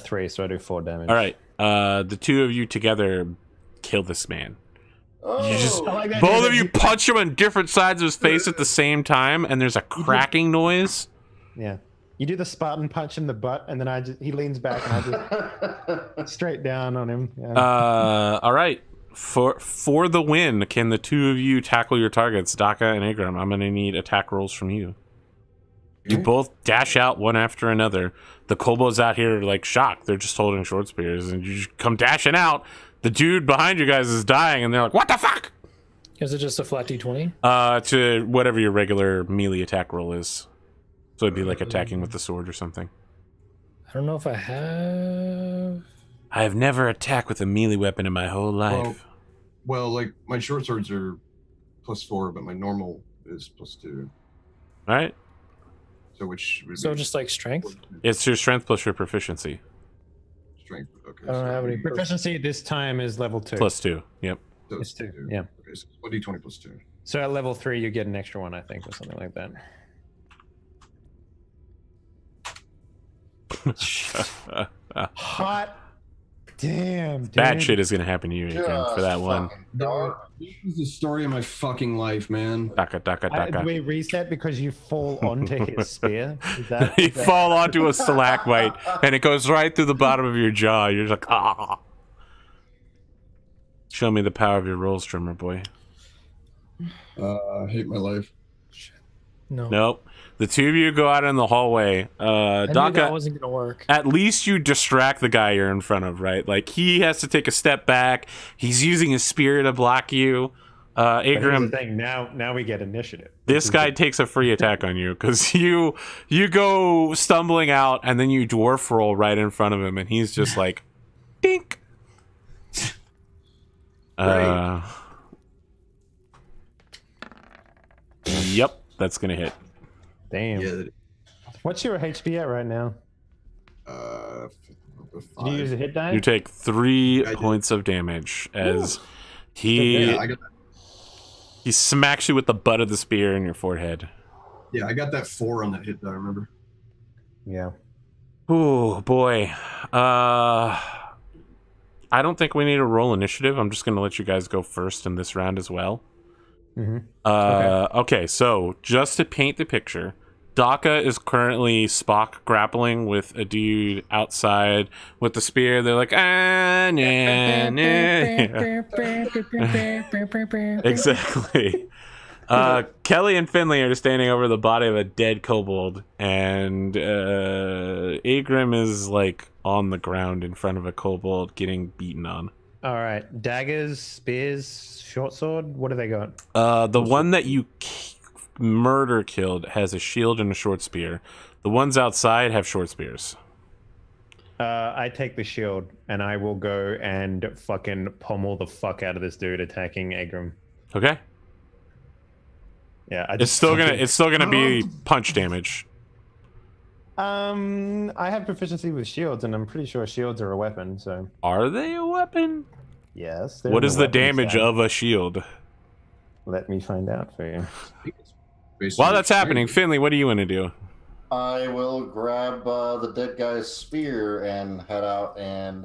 3, so I do 4 damage. All right, the two of you together kill this man. You just Oh, both of you punch him on different sides of his face at the same time, and there's a cracking noise. Yeah. You do the Spartan punch in the butt, and then he leans back, and I just straight down on him. Yeah. All right. For the win, can the two of you tackle your targets, Daka and Agram? I'm gonna need attack rolls from you. You both dash out one after another. The kobolds out here are like shocked. They're just holding short spears, and you just come dashing out. The dude behind you guys is dying, and they're like, "What the fuck?" Is it just a flat d20? To whatever your regular melee attack roll is. So it'd be like attacking with the sword or something. I don't know if I have. I have never attacked with a melee weapon in my whole life. Well, like my short swords are +4, but my normal is +2. All right. So which would So be just like strength? It's your strength plus your proficiency. strength. Okay. I don't have any. Proficiency this time is level 2. Plus 2. Yep. So It's 2. two. Yeah. Okay, so 1d20 +2. So at level 3, you get an extra one, I think, or something like that. Hot damn, dude. Bad shit is gonna happen to you again for that one. This is the story of my fucking life, man. Daka, daka, Do daka. we reset because you fall onto his spear? Is that, You fall onto a stalagmite, and it goes right through the bottom of your jaw. You're just like, ah. Show me the power of your rolls, Drumurboy. I hate my life. No. Nope. The two of you go out in the hallway. I knew Daka, that wasn't gonna work. at least you distract the guy you're in front of, right? Like, he has to take a step back. He's using his spear to block you. But here's the Agram, thing, now we get initiative. this guy takes a free attack on you because you go stumbling out and then you dwarf roll right in front of him, and he's just like, dink. Yep, that's gonna hit. Damn. Yeah. What's your HP at right now? Did you use a hit die? You take 3 I did. points of damage as he Yeah, I got that. he smacks you with the butt of the spear in your forehead. Yeah, I got that 4 on that hit. I remember. Yeah. Oh boy. I don't think we need to roll initiative. I'm just gonna let you guys go first in this round as well. Okay, so just to paint the picture, Daka is currently Spock grappling with a dude outside with the spear. They're like, ah, nah, nah. Exactly. Kelly and Finley are standing over the body of a dead kobold, and Agrim is like on the ground in front of a kobold getting beaten on. All right, daggers, spears, short sword. What do they got? The one that you murder killed has a shield and a short spear. The ones outside have short spears. I take the shield and I will go and fucking pummel the fuck out of this dude attacking Agrim. Okay. Yeah, It's still gonna be punch damage. I have proficiency with shields, and I'm pretty sure shields are a weapon. So Are they a weapon? yes. What is the damage of a shield? Let me find out for you. While that's happening, Finley, what do you want to do? I will grab the dead guy's spear and head out and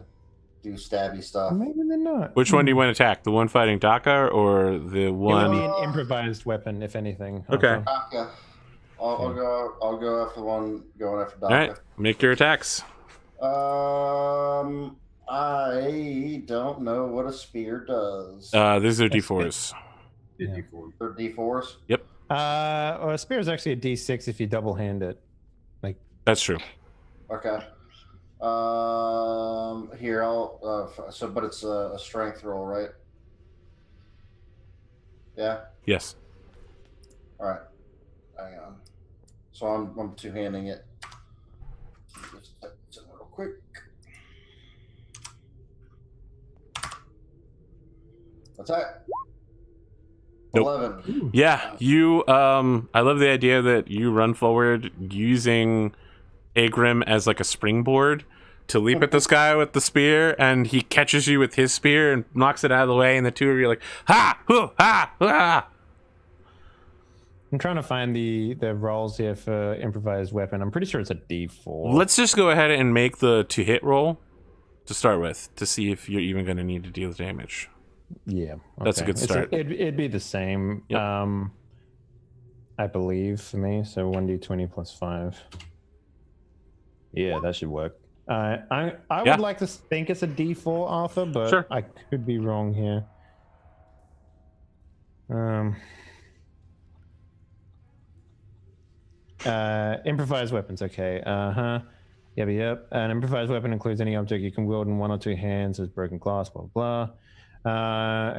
do stabby stuff. Maybe they're not. After one do you want to attack? The one fighting Daka or the It one? would be an improvised weapon, if anything. Okay. Daka. I'll go after the one going after Daka. All right, make your attacks. I don't know what a spear does. These are D4s. Yeah. They're D4s. Yep, Or a spear is actually a D6 if you double hand it. Like that's true. Okay. Here I'll. But it's a strength roll, right? Yeah. Yes. All right. Hang on. So I'm two-handing it. Just type this in real quick. Attack. Nope. 11. Yeah, you. I love the idea that you run forward using Agrim as like a springboard to leap at this guy with the spear, and he catches you with his spear and knocks it out of the way, and the two of you are like, ha, hoo, ha, ha. I'm trying to find the rolls here for improvised weapon. I'm pretty sure it's a D4. Let's just go ahead and make the to hit roll to start with to see if you're even going to need to deal damage. Yeah, okay. That's a good start. It'd be the same. Yep. I believe for me. So 1d20 plus 5. Yeah, that should work. I would like to think it's a D4, Arthur, but Sure. I could be wrong here. Improvised weapons, okay. Yep. An improvised weapon includes any object you can wield in one or two hands as broken glass, blah, blah.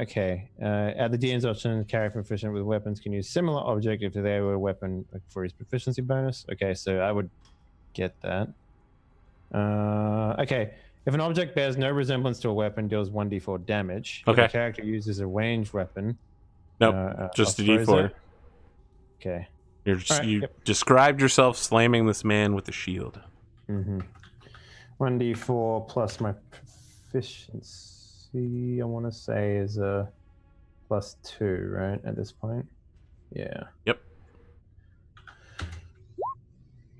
Okay. Add the DN's option, character proficient with weapons can use similar object if they were a weapon for his proficiency bonus. Okay, so I would get that. Okay. If an object bears no resemblance to a weapon, deals 1d4 damage. Okay. If the character uses a ranged weapon. Nope, just a I'll throw D4. it. Okay. You described yourself slamming this man with a shield. 1d4 plus my proficiency, I want to say, is a +2, right, at this point? Yeah. Yep.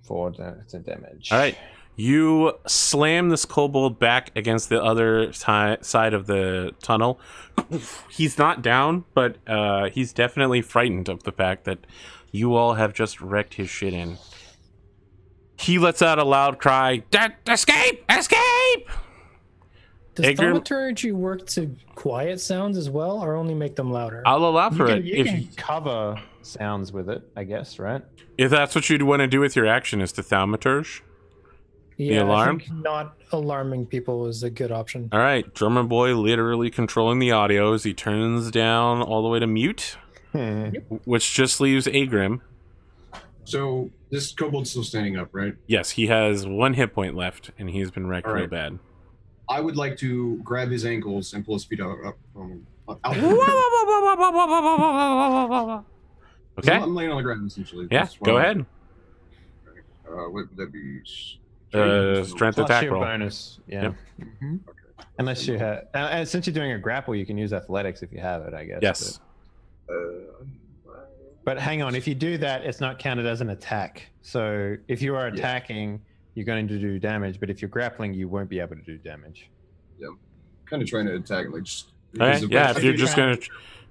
4 damage. All right. You slam this kobold back against the other side of the tunnel. He's not down, but he's definitely frightened of the fact that you all have just wrecked his shit in. He lets out a loud cry, escape! Escape! Does thaumaturgy work to quiet sounds as well, or only make them louder? I'll allow for it. You can cover sounds with it, I guess, right? If that's what you'd want to do with your action, is to thaumaturge. Yeah, alarm? I think not alarming people is a good option. All right, Drumurboy literally controlling the audio as he turns down all the way to mute, which just leaves Agrim. So this kobold's still standing up, right? Yes, he has 1 hit point left, and he's been wrecked real bad. I would like to grab his ankles and pull his feet up from him. Okay. I'm laying on the ground, essentially. Yeah, go ahead. What would that be? Strength Plus attack your roll. bonus, yeah. Yep. Okay. Unless you have, since you're doing a grapple, you can use athletics if you have it, I guess. Yes. But hang on, if you do that, it's not counted as an attack. So if you are attacking, you're going to do damage. But if you're grappling, you won't be able to do damage. Yeah, kind of trying to attack, like just. All right, yeah, if you're just gonna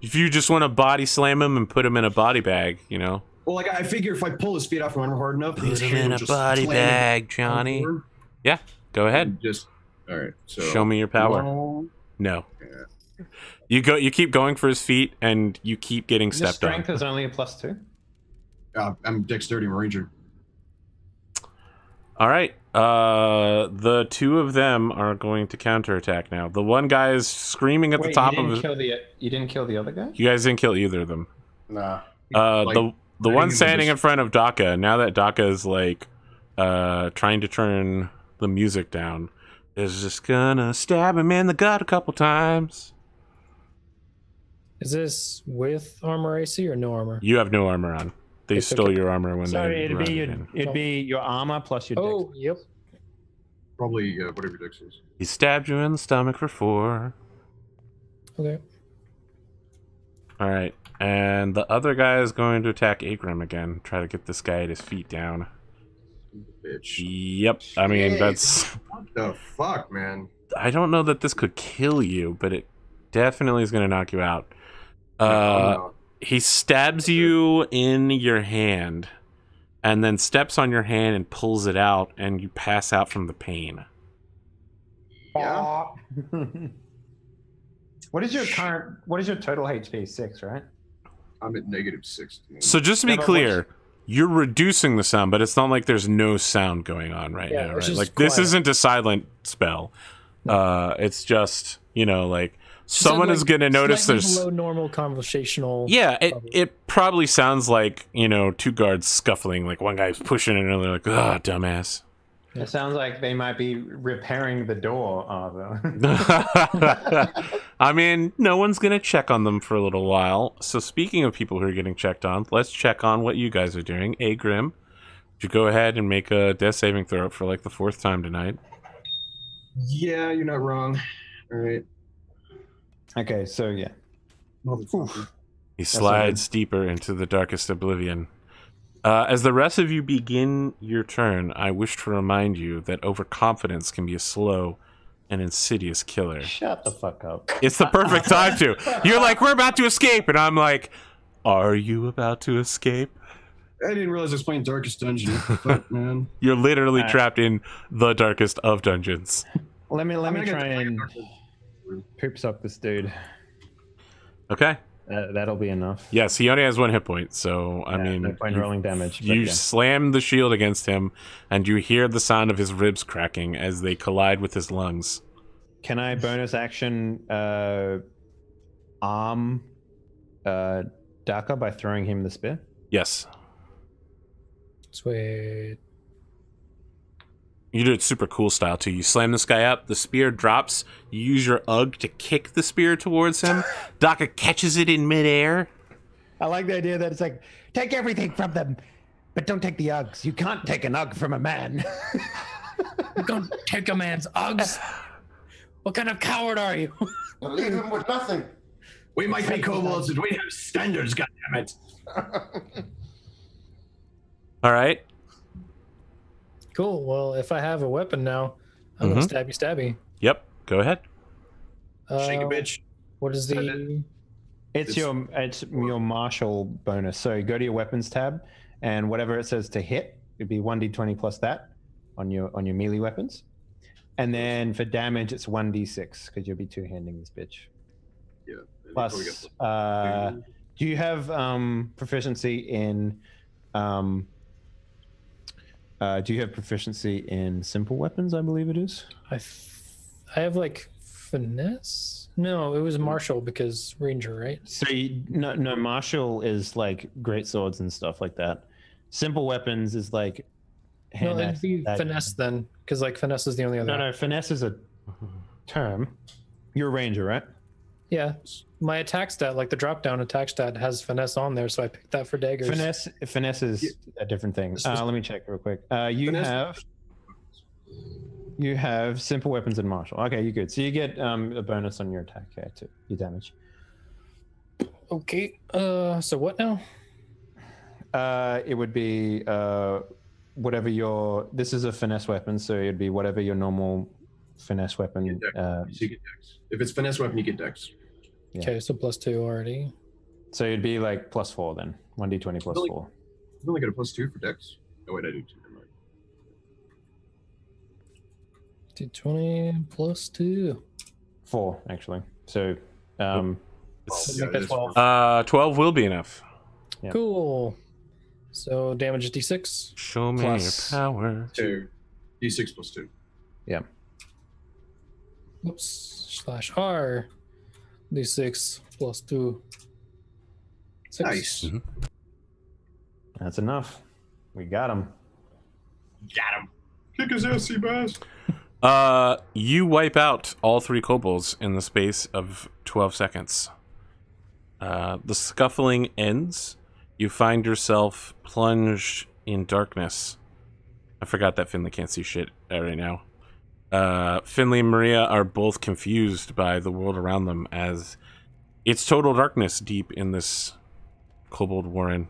if you just want to body slam him and put him in a body bag, you know. Well, like I figure if I pull his feet off and run hard enough, Put him in a body bag, Johnny. Yeah, go ahead. Just all right. So show me your power. No. Yeah. You keep going for his feet, and you keep getting Your stepped on. strength is only a +2. I'm dexterity ranger. All right. The two of them are going to counterattack now. The one guy is screaming at the top of his. You didn't kill the other guy? You guys didn't kill either of them. Nah. The one standing in front of Daka, now that Daka is like trying to turn the music down, is just gonna stab him in the gut a couple times. Is this with armor AC or no armor? You have no armor on. They stole your armor when Sorry, they it'd be your armor plus your dex. Oh, yep. Probably whatever dex is. He stabbed you in the stomach for 4. Okay. All right. And the other guy is going to attack Askren again. Try to get this guy at his feet down. Bitch. Yep. I mean, that's... What the fuck, man? I don't know that this could kill you, but it definitely is going to knock you out. No. He stabs you in your hand, and then steps on your hand and pulls it out, and you pass out from the pain. Yeah. What is your total HP? 6, right? I'm at -16. So just to be Yeah, but clear, you're reducing the sound, but it's not like there's no sound going on right Yeah, now, it's right? just Like this quiet. isn't a silent spell. It's just, you know, like someone Like, is going to notice slightly there's below normal conversational. Yeah, level. it probably sounds like, you know, two guards scuffling, like one guy's pushing and another like, ah, dumbass. It sounds like they might be repairing the door. I mean, no one's going to check on them for a little while. So speaking of people who are getting checked on, let's check on what you guys are doing. Askren, would you go ahead and make a death saving throw for like the 4th time tonight? Yeah, you're not wrong. All right. Okay, so yeah. Motherfucker. He slides deeper into the darkest oblivion. As the rest of you begin your turn, I wish to remind you that overconfidence can be a slow and insidious killer. Shut the fuck up. It's the perfect time to. You're like, we're about to escape, and I'm like, are you about to escape? I didn't realize I was playing Darkest Dungeon. What the fuck, man? You're literally trapped in the darkest of dungeons. Let me I try and poop suck this dude. Okay. That'll be enough. Yes, he only has 1 hit point, so I mean, no point rolling damage. but you yeah. slam the shield against him, and you hear the sound of his ribs cracking as they collide with his lungs. Can I bonus action arm Daka by throwing him the spear? Yes. Sweet. You do it super cool style too. You slam this guy up, the spear drops, you use your UG to kick the spear towards him. Daka catches it in midair. I like the idea that it's like, take everything from them, but don't take the Uggs. You can't take an Ugg from a man. Don't take a man's Uggs. What kind of coward are you? Leave him with nothing. We might be kobolds, but we have standards, goddammit. All right. Cool. Well, if I have a weapon now, I'm gonna stabby. Yep. Go ahead. Shake a bitch. What is the? It's your martial bonus. So go to your weapons tab, and whatever it says to hit, it'd be 1d20 plus that on your melee weapons. And then for damage, it's 1d6 because you'll be two-handing this bitch. Yeah. Plus, do you have proficiency in? Do you have proficiency in simple weapons? I believe it is. I have like finesse. No, it was martial because ranger, right? So no, martial is like great swords and stuff like that. Simple weapons is like. No, it'd be finesse then, because like finesse is the only other. No, finesse is a term. You're a ranger, right? Yeah, my attack stat, like the drop down attack stat, has finesse on there, so I picked that for daggers. Finesse is a different thing. Let me check real quick. You have simple weapons and martial. Okay, you're good. So you get a bonus on your attack here too, your damage. Okay. So what now? It would be whatever your. This is a finesse weapon, so it'd be whatever your normal finesse weapon. You get dex. If it's finesse weapon, you get dex. Yeah. Okay, so +2 already. So it'd be like +4 then. 1d20 plus Really? 4. You only got a +2 for Dex. Oh wait, I do too. Never mind. D20 +2. 4 actually. So It's, Make that it is 12. 12 will be enough. Yeah. Cool. So damage is D6. Show me Plus- your power. 2. D6 +2. yeah. Oops. /R. D6 +2. 6. Nice. Mhm. That's enough. We got him. Got him. Kick his ass, Seabass. You wipe out all 3 kobolds in the space of 12 seconds. The scuffling ends. You find yourself plunged in darkness. I forgot that Finley can't see shit right now. Finley and Maria are both confused by the world around them as it's total darkness deep in this kobold warren.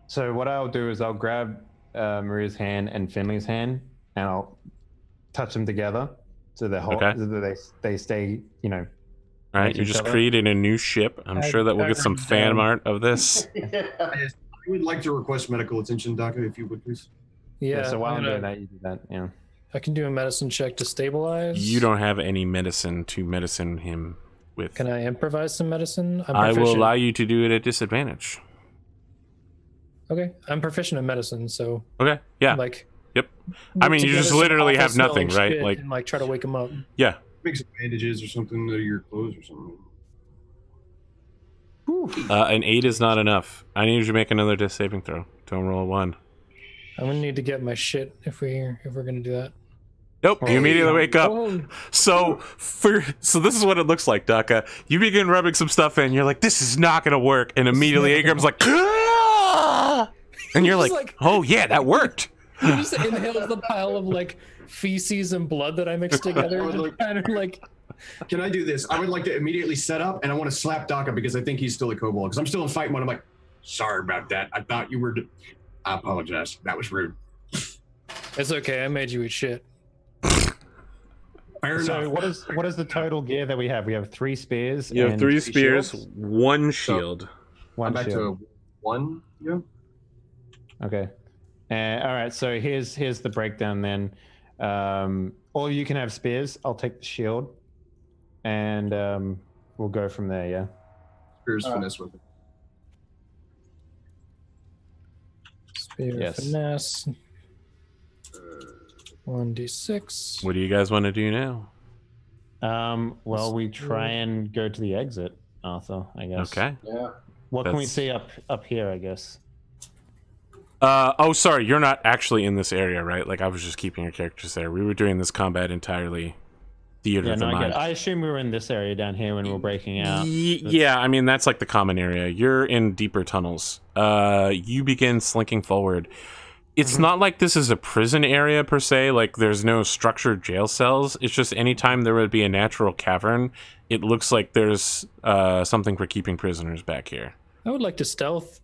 So what I'll do is I'll grab Maria's hand and Finley's hand, and I'll touch them together so they hold. Okay. So that they stay, you know. All right, Next you to just each other. created a new ship. I'm sure that we'll get some fan art of this. I would like to request medical attention, Daka, if you would, please. Yeah. So while I'm gonna- doing that, you do that. Yeah. I can do a medicine check to stabilize. You don't have any medicine to medicine him with. Can I improvise some medicine? I'm I will proficient. allow you to do it at disadvantage. Okay, I'm proficient in medicine, so Okay, yeah. like. Yep. I mean, to you get just us some literally awful have nothing, smelling right? shit Like, and, like try to wake him up. yeah. Make some bandages or something to your clothes or something. An 8 is not enough. I need you to make another death saving throw. Don't roll a 1. I'm gonna need to get my shit if we're gonna do that. Nope, you immediately wake up. Oh, So this is what it looks like, Daka. You begin rubbing some stuff in. You're like, this is not gonna work, and immediately Agram's like, "Ah!" and you're Just like, like- oh yeah, that worked. he just inhales the pile of like feces and blood that I mixed together. I Just like- kind of like Can I do this? I would like to immediately set up, and I want to slap Daka because I think he's still a kobold. Because I'm still in fight mode. I'm like, sorry about that. I thought you were. I apologize. That was rude. it's okay. I made you eat shit. Fair So enough. what is the total gear that we have? We have 3 spears. You have and 3 3 spears, shields? 1 shield. I'm One back shield. to 1. Yeah. Okay. All right. So here's the breakdown then. Or you can have spears. I'll take the shield, and we'll go from there. Yeah. Spears finesse with it. Spear Yes. finesse. 1d6. What do you guys want to do now? Well, we try and go to the exit, Arthur. I guess. Okay. Yeah. What can we That's- see up here? I guess. Oh, sorry, you're not actually in this area, right? Like, I was just keeping your characters there. We were doing this combat entirely theater Yeah. of the No, I get mind. it. I assume we were in this area down here when we were breaking out. Yeah, I mean, that's like the common area. You're in deeper tunnels. You begin slinking forward. It's not like this is a prison area per se, like there's no structured jail cells. It's just anytime there would be a natural cavern, it looks like there's something for keeping prisoners back here. I would like to stealth.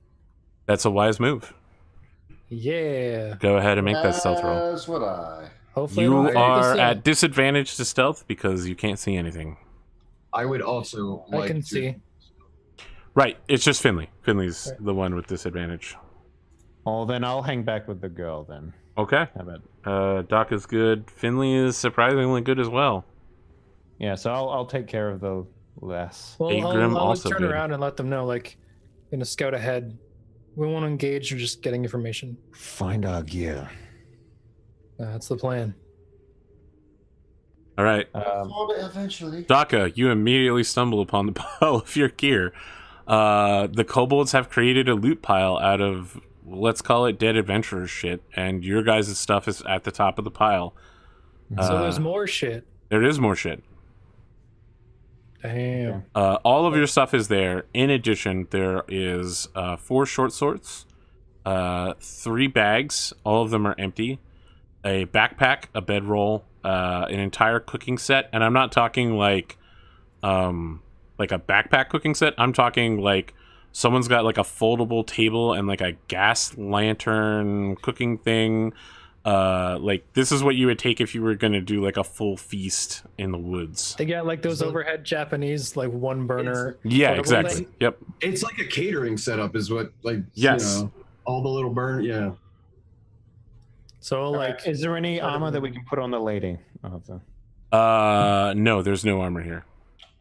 That's a wise move. Yeah. Go ahead and make that stealth roll. As would I. Hopefully, I You don't fuck are this up. at disadvantage to stealth because you can't see anything. I would also I like can to. see. Right, it's just Finley. Finley's the one with disadvantage. Oh, then I'll hang back with the girl then. Okay. How about? Doc is good. Finley is surprisingly good as well. Yeah. So I'll take care of the less. Well, Agrim I'll also turn good. around and let them know, like, gonna scout ahead. We won't engage. We're just getting information. Find our gear. That's the plan. All right. Found it eventually. Daka, you immediately stumble upon the pile of your gear. The kobolds have created a loot pile out of, let's call it dead adventurers shit, and your guys' stuff is at the top of the pile. So there's more shit. There is more shit. Damn. All of your stuff is there. In addition, there is 4 short swords, 3 bags, all of them are empty, a backpack, a bedroll, an entire cooking set, and I'm not talking like a backpack cooking set. I'm talking like someone's got like a foldable table and like a gas lantern cooking thing, Like this is what you would take if you were gonna do like a full feast in the woods. They got like those overhead Japanese like one burner. Yeah, portable exactly. thing. Yep. It's like a catering setup, is what like Yes. you know, all the little burn. Yeah. So like, is there any armor that we can put on the lady? No, there's no armor here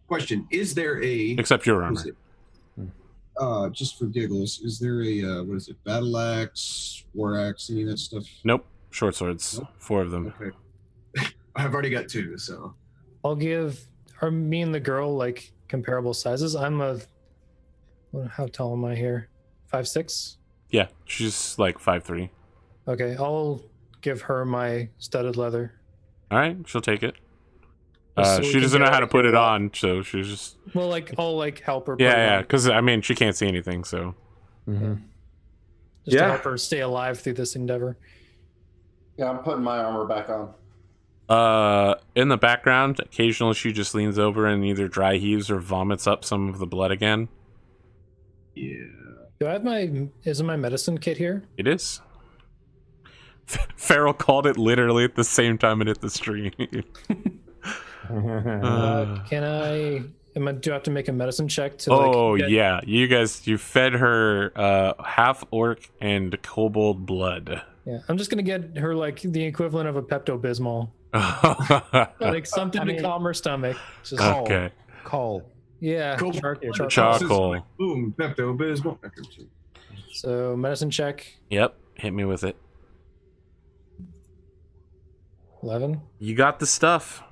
Question: is there a except your armor. just for giggles, is there a what is it? Battle axe, war axe, any of that stuff? Nope. Short swords. Nope. 4 of them. Okay. I've already got 2, so I'll give me and the girl like comparable sizes. How tall am I here? 5'6". Yeah, she's like 5'3". Okay, I'll give her my studded leather. All right, she'll take it. So we She can doesn't get know how out to of put here it while- on, so she's just Well, like I'll like help her. Put it yeah. on, Because I mean, she can't see anything, so just Yeah. to help her stay alive through this endeavor. Yeah, I'm putting my armor back on. in the background, occasionally she just leans over and either dry heaves or vomits up some of the blood again. yeah. Do I have isn't my medicine kit here? It is. Farrell called it literally at the same time it hit the stream. Can I? Do I have to make a medicine check to? Oh get- yeah, you fed her half orc and kobold blood. Yeah, I'm just gonna get her like the equivalent of a Pepto-Bismol, like something to calm her stomach. Just, Okay. Coal. Yeah, Cool. Charcoal. Boom, Pepto Bismol. So medicine check, Yep, hit me with it. 11. You got the stuff.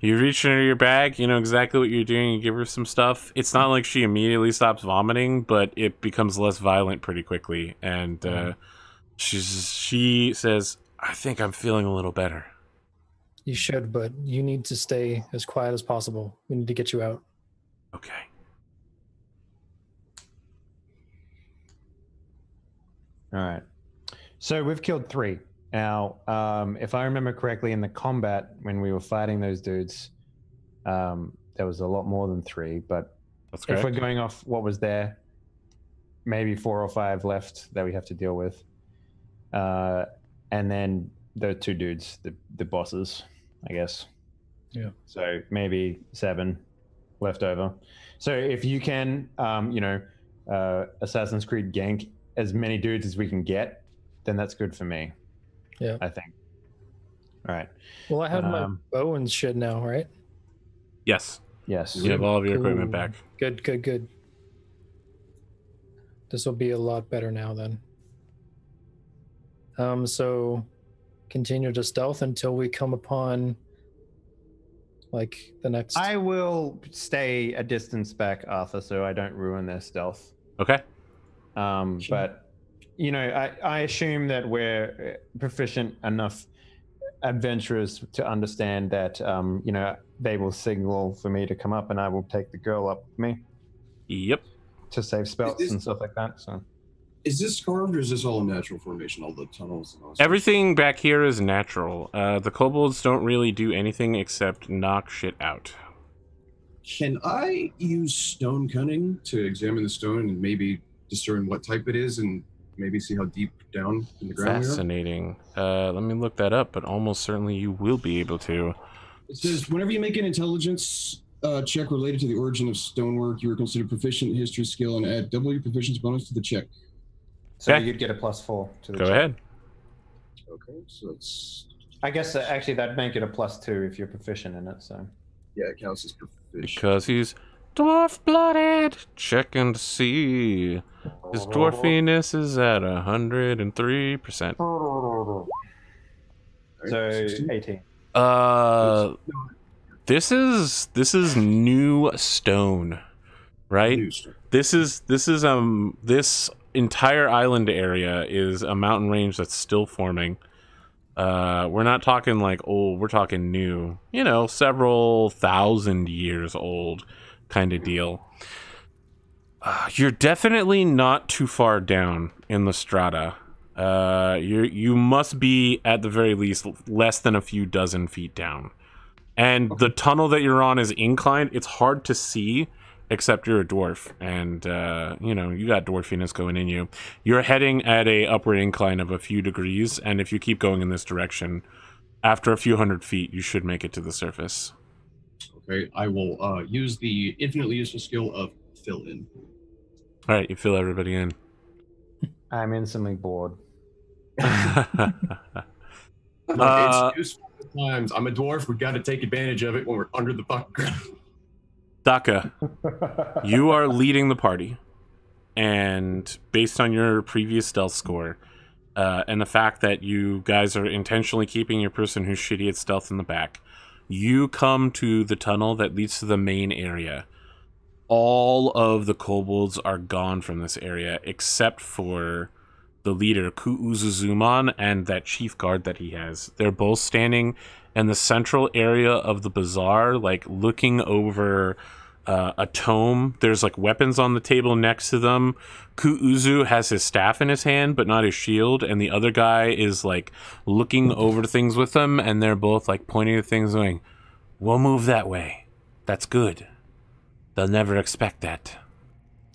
You reach into your bag, you know exactly what you're doing, you give her some stuff. It's not like she immediately stops vomiting, but it becomes less violent pretty quickly. And she says, I think I'm feeling a little better. You should, but you need to stay as quiet as possible. We need to get you out. Okay. All right. So we've killed 3. Now, if I remember correctly, in the combat when we were fighting those dudes, there was a lot more than 3. But That's if we're correct. going off what was there, maybe 4 or 5 left that we have to deal with. And then the 2 dudes, the bosses, I guess. Yeah. So maybe 7 left over. So if you can, Assassin's Creed gank as many dudes as we can get, then that's good for me. Yeah. I think. All right. Well, I have my Um, bow and shit now, right? Yes. Yes. You have all of your equipment Cool. back. Good. This will be a lot better now then. So continue to stealth until we come upon like the next. I will stay a distance back, Arthur, so I don't ruin their stealth. Okay. Sure. But I assume that we're proficient enough adventurers to understand that they will signal for me to come up, and I will take the girl up with me Yep. to save spells and stuff like that. So Is this carved or is this all a natural formation? All the tunnels and all that? Everything back here is natural. The kobolds don't really do anything except knock shit out. Can I use stone cunning to examine the stone and maybe discern what type it is and maybe see how deep down in the ground we are? Fascinating. Let me look that up, but almost certainly you will be able to. It says, whenever you make an intelligence check related to the origin of stonework, you are considered proficient in history skill and add double your proficiency bonus to the check. So Okay. you'd get a +4 to the Go check. ahead. Okay, so it's... I guess actually that'd make it a +2 if you're proficient in it. So Yeah, it counts as proficient. Because he's dwarf-blooded. Checking to see. His dwarfiness is at 103%. so 16? 18. This is new stone, right? New stone. This entire island area is a mountain range that's still forming. We're not talking like old, we're talking new, several thousand years old kind of deal. You're definitely not too far down in the strata. You must be at the very least less than a few dozen feet down. And the tunnel that you're on is inclined. It's hard to see, except you're a dwarf, and you know, you got dwarfiness going in you. You're heading at a upward incline of a few degrees, and if you keep going in this direction, after a few hundred feet, you should make it to the surface. Okay, I will use the infinitely useful skill of fill in. All right, you fill everybody in. I'm instantly bored. It's useful at times. I'm a dwarf. We got to take advantage of it when we're under the fucking ground. Daka, you are leading the party, and based on your previous stealth score, and the fact that you guys are intentionally keeping your person who's shitty at stealth in the back, you come to the tunnel that leads to the main area. All of the kobolds are gone from this area, except for the leader, Kuuzuzuman, and that chief guard that he has. They're both standing in the central area of the bazaar, like looking over a tome. There's like weapons on the table next to them. Kuuzu has his staff in his hand, but not his shield, and the other guy is like looking over things with them, and they're both like pointing at things going, "We'll move that way. That's good. They'll never expect that."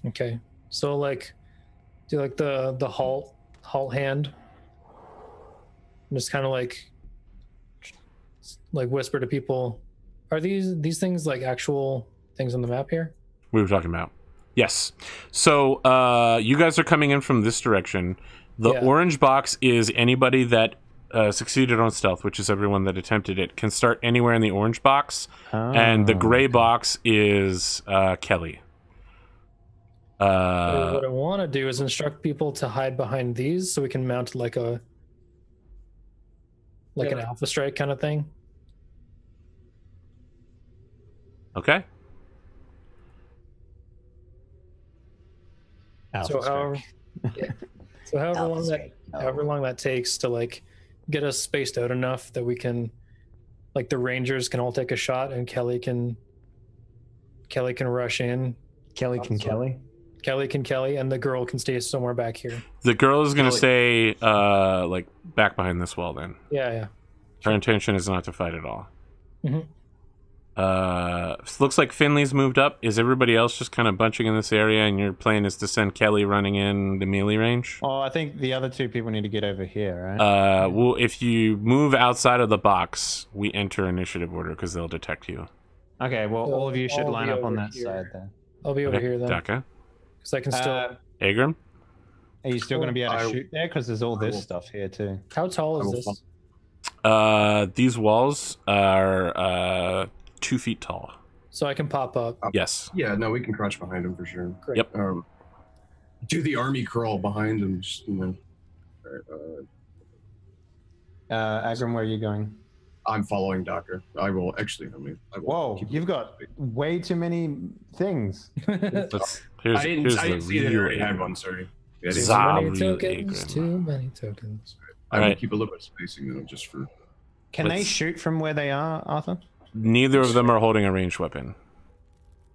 Okay. So like do like the halt hand. And just kind of like whisper to people, are these things like actual things on the map here? We were talking about. Yes. So you guys are coming in from this direction. The orange box is anybody that succeeded on stealth, which is everyone that attempted it, can start anywhere in the orange box. And the gray box is Kelly. What I want to do is instruct people to hide behind these so we can mount like an alpha strike kind of thing. Okay. So however long that takes to like get us spaced out enough that we can, like, the rangers can all take a shot and Kelly can rush in. Kelly can Kelly, and the girl can stay somewhere back here. The girl is going to stay like back behind this wall then. Yeah. Her intention is not to fight at all. Mm-hmm. Looks like Finley's moved up. Is everybody else just kind of bunching in this area, and your plan is to send Kelly running in the melee range? Oh, I think the other two people need to get over here, right? Well, if you move outside of the box, we enter initiative order because they'll detect you. Okay, well, So all of you should I'll line be up on over that here. side then. I'll be over Okay, here then, Daka. because I can still. Agram? Are you still going to be able to I- shoot there? Because there's all this will- stuff here too. How tall I is will this? These walls are 2 feet tall. So I can pop up. Yes. Yeah, no, we can crouch behind him for sure. Great. Yep. Do the army crawl behind him. Just, Agram, where are you going? I'm following Docker. I will actually. Whoa, you've got way too many things. Here's I didn't the see that I real already had Agram. one. Sorry. Yeah, I didn't Too see Zah. that. many real tokens. Agram. Too many tokens. I will Alright. keep a little bit of spacing though, just for. Can they Let's- shoot from where they are, Arthur? Neither of them are holding a ranged weapon.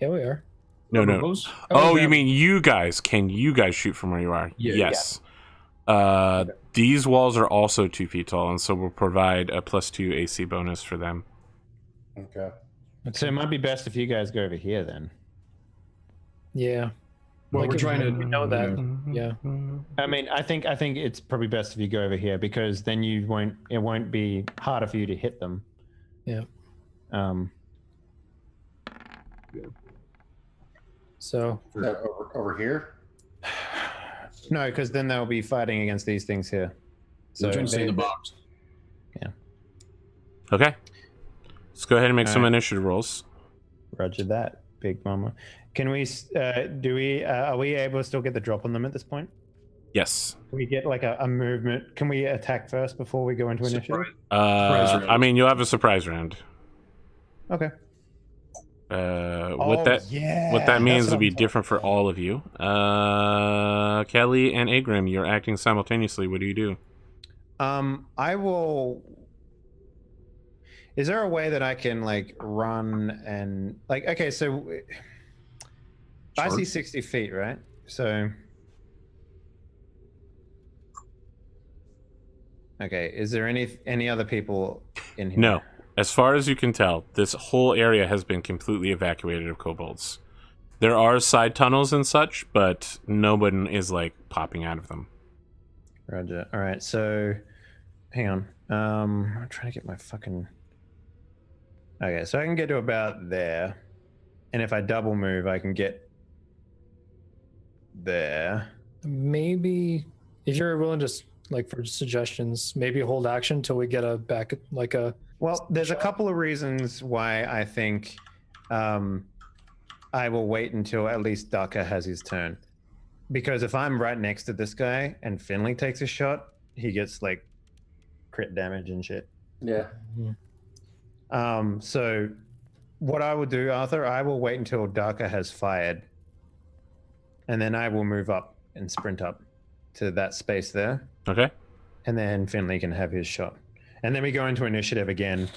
Yeah, we are. No. Propose? Oh, yeah. you mean you guys? Can you guys shoot from where you are? Yeah. Yes. These walls are also 2 feet tall, and so we'll provide a +2 AC bonus for them. Okay. So it might be best if you guys go over here then. Yeah. Well, Like we're it- trying to. we know that. Yeah. I mean, I think it's probably best if you go over here because then it won't be harder for you to hit them. Yeah. So Over here? No, because then they'll be fighting against these things here. So So trying to stay in they- the box. Okay. Let's go ahead and make some initiative rolls. Roger that, Big Mama. Can we? Are we able to still get the drop on them at this point? Yes. Can we get like a movement? Can we attack first before we go into initiative? Surprise. Surprise round. I mean, you'll have a surprise round. Okay. What that means will be different for all of you. Kelly and Agram, you're acting simultaneously. What do you do? I will. Is there a way that I can like run and like? Okay, so I Sure. see 60 feet, right? So. Okay, is there any other people in here? No. As far as you can tell, this whole area has been completely evacuated of kobolds. There are side tunnels and such, but no one is like popping out of them. Roger. All right, so hang on. I'm trying to get my fucking. Okay, so I can get to about there, and if I double move, I can get there. Maybe if you're willing to like for suggestions, maybe hold action till we get a back like a. Well, there's a couple of reasons why I think I will wait until at least Daka has his turn. Because if I'm right next to this guy and Finley takes a shot, he gets like crit damage and shit. Yeah. So what I will do, Arthur, I will wait until Daka has fired. And then I will move up and sprint up to that space there. Okay. And then Finley can have his shot. And then we go into initiative again.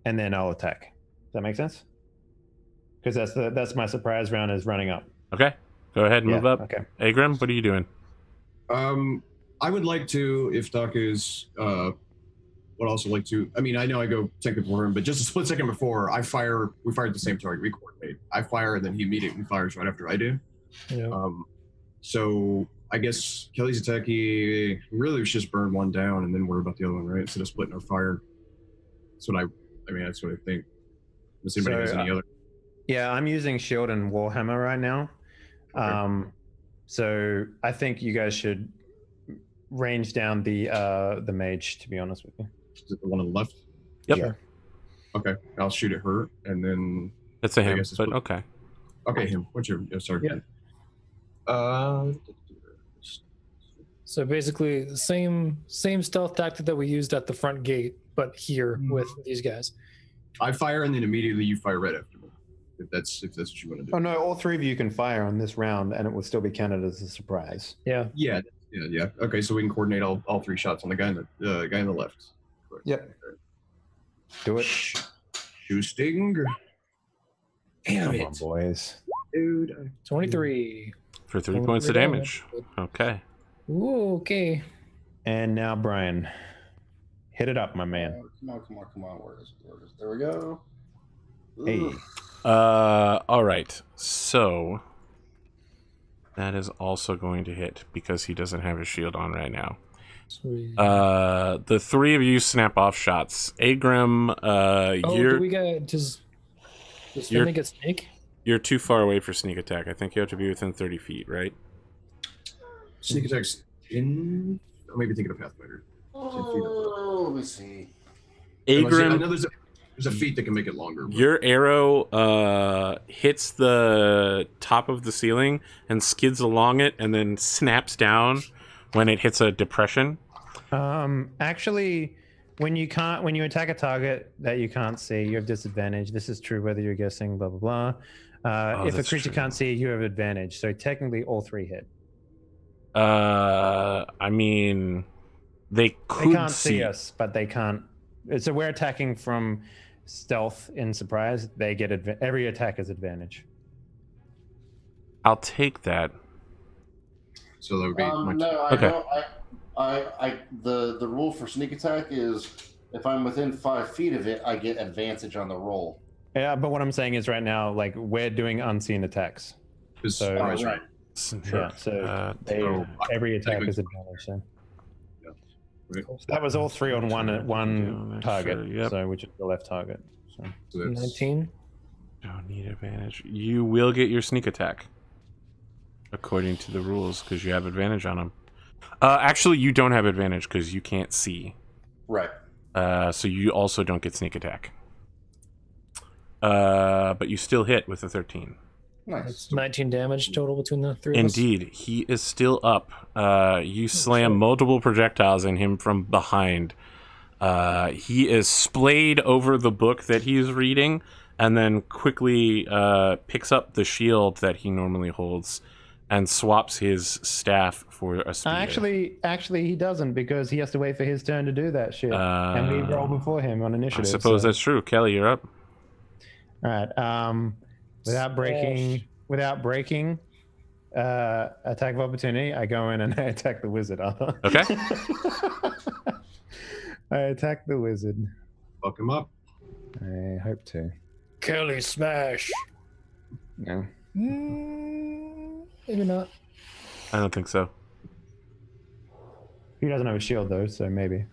And then I'll attack. Does that make sense? Because that's my surprise round is running up. Okay. Go ahead and move up. Okay. Agrim, what are you doing? I would like to, if Doc is, would also like to. I mean, I know I go take the room, but just a split second before we fire at the same target. We coordinate. I fire, and then he immediately fires right after I do. Yeah. So I guess Kelly's attacky. Really, we should just burn one down and then worry about the other one, right? Instead of splitting our fire. That's what that's what I think. Unless anybody has any other. Yeah, I'm using shield and warhammer right now. Okay. So I think you guys should range down the mage, to be honest with you. Is it the one on the left? Yep. Sure. Okay, I'll shoot at her, and then It's a him, guess it's but what- okay. okay, him. What's your? Sorry. Yeah. So basically, the same stealth tactic that we used at the front gate, but here with these guys. I fire, and then immediately you fire right after me. If that's what you want to do. Oh no, all three of you can fire on this round, and it will still be counted as a surprise. Yeah. Yeah. Okay, so we can coordinate all three shots on the guy on the left. Yep. Do it. Shoesting. Damn Come it, on, boys. dude. 23. For 3 points of damage. Okay. Ooh, okay. And now Brian, hit it up, my man. Come on. Where is it? There we go. Hey. Ooh. All right. So that is also going to hit because he doesn't have his shield on right now. Sweet. The three of you snap off shots. Agrim, do we get does Finley get snake? you're too far away for sneak attack. I think you have to be within 30 feet, right? Sneak attacks in. I'm maybe thinking of Pathfinder. Oh, let me see. I Agrim, know there's a feat that can make it longer. But your arrow hits the top of the ceiling and skids along it and then snaps down when it hits a depression. Actually, when you attack a target that you can't see, you have disadvantage. This is true whether you're guessing, blah blah blah. If a that's creature true. can't see, you have advantage. So technically, all three hit. I mean, they could They can't see us, but they can't. So we're attacking from stealth in surprise. They get every attack is advantage. I'll take that. so that would be my No, Okay. the rule for sneak attack is if I'm within 5 feet of it, I get advantage on the roll. Yeah, but what I'm saying is right now, like we're doing unseen attacks. So- right. Right. Yeah, so every attack is advantage. So. Right. So that was all three on one Sure, target, yep. so which is the left target. So. So that's 19. Don't need advantage. You will get your sneak attack according to the rules because you have advantage on them. Actually, you don't have advantage because you can't see. Right. So you also don't get sneak attack. But you still hit with a 13. Nice. It's 19 damage total between the three of us. Indeed, he is still up. You slam multiple projectiles in him from behind. He is splayed over the book that he is reading, and then quickly picks up the shield that he normally holds and swaps his staff for a spear. Actually, he doesn't because he has to wait for his turn to do that shit, and we roll before him on I initiative. suppose so. that's true. Kelly, you're up. All right. Without breaking, attack of opportunity. I go in and I attack the wizard. Arthur. Okay. I attack the wizard. fuck him up. I hope to. Kelly smash. No. Maybe not. I don't think so. He doesn't have a shield though, so maybe.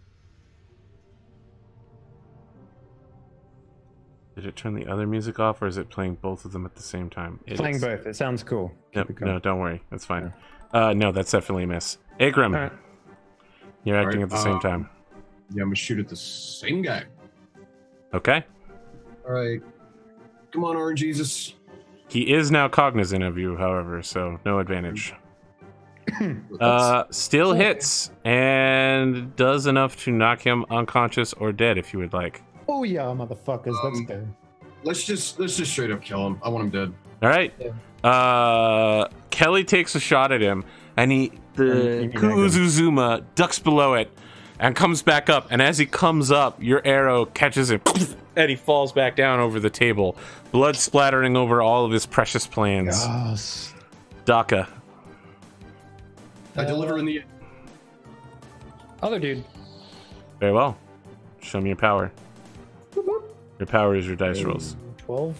Did it turn the other music off, or is it playing both of them at the same time? Playing is. both. It sounds cool. Yep. Keep it going. No, don't worry. That's fine. No, that's definitely a miss. Agram, All right. you're acting Alright, at the same time. Yeah, I'm gonna shoot at the same guy. Okay. All right. Come on, Orange Jesus. He is now cognizant of you, however, so no advantage. Still hits and does enough to knock him unconscious or dead if you would like. Oh yeah, motherfuckers. Let's go. Let's just straight up kill him. I want him dead. All right. Kelly takes a shot at him, and the Kuuzuzuma ducks below it and comes back up. And as he comes up, your arrow catches him, and he falls back down over the table, blood splattering over all of his precious plans. Yes. Daka. I deliver in the end. Other dude. Very well. Show me your power. Your power is your dice rolls. 12.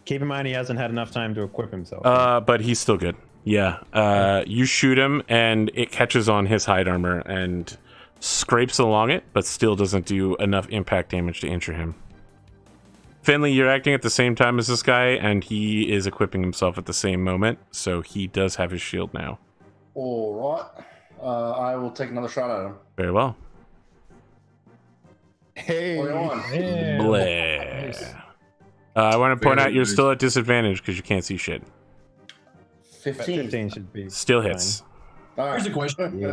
Keep in mind he hasn't had enough time to equip himself. But he's still good. Yeah. You shoot him, and it catches on his hide armor and scrapes along it, but still doesn't do enough impact damage to injure him. Finley, you're acting at the same time as this guy, and he is equipping himself at the same moment, so he does have his shield now. All right. I will take another shot at him. Very well. Hey. Play on. Yeah. Bleh. Nice. I want to point Very out you're nice. still at disadvantage because you can't see shit. 15. 15 should be Still hits. All right. Here's a question: Yeah.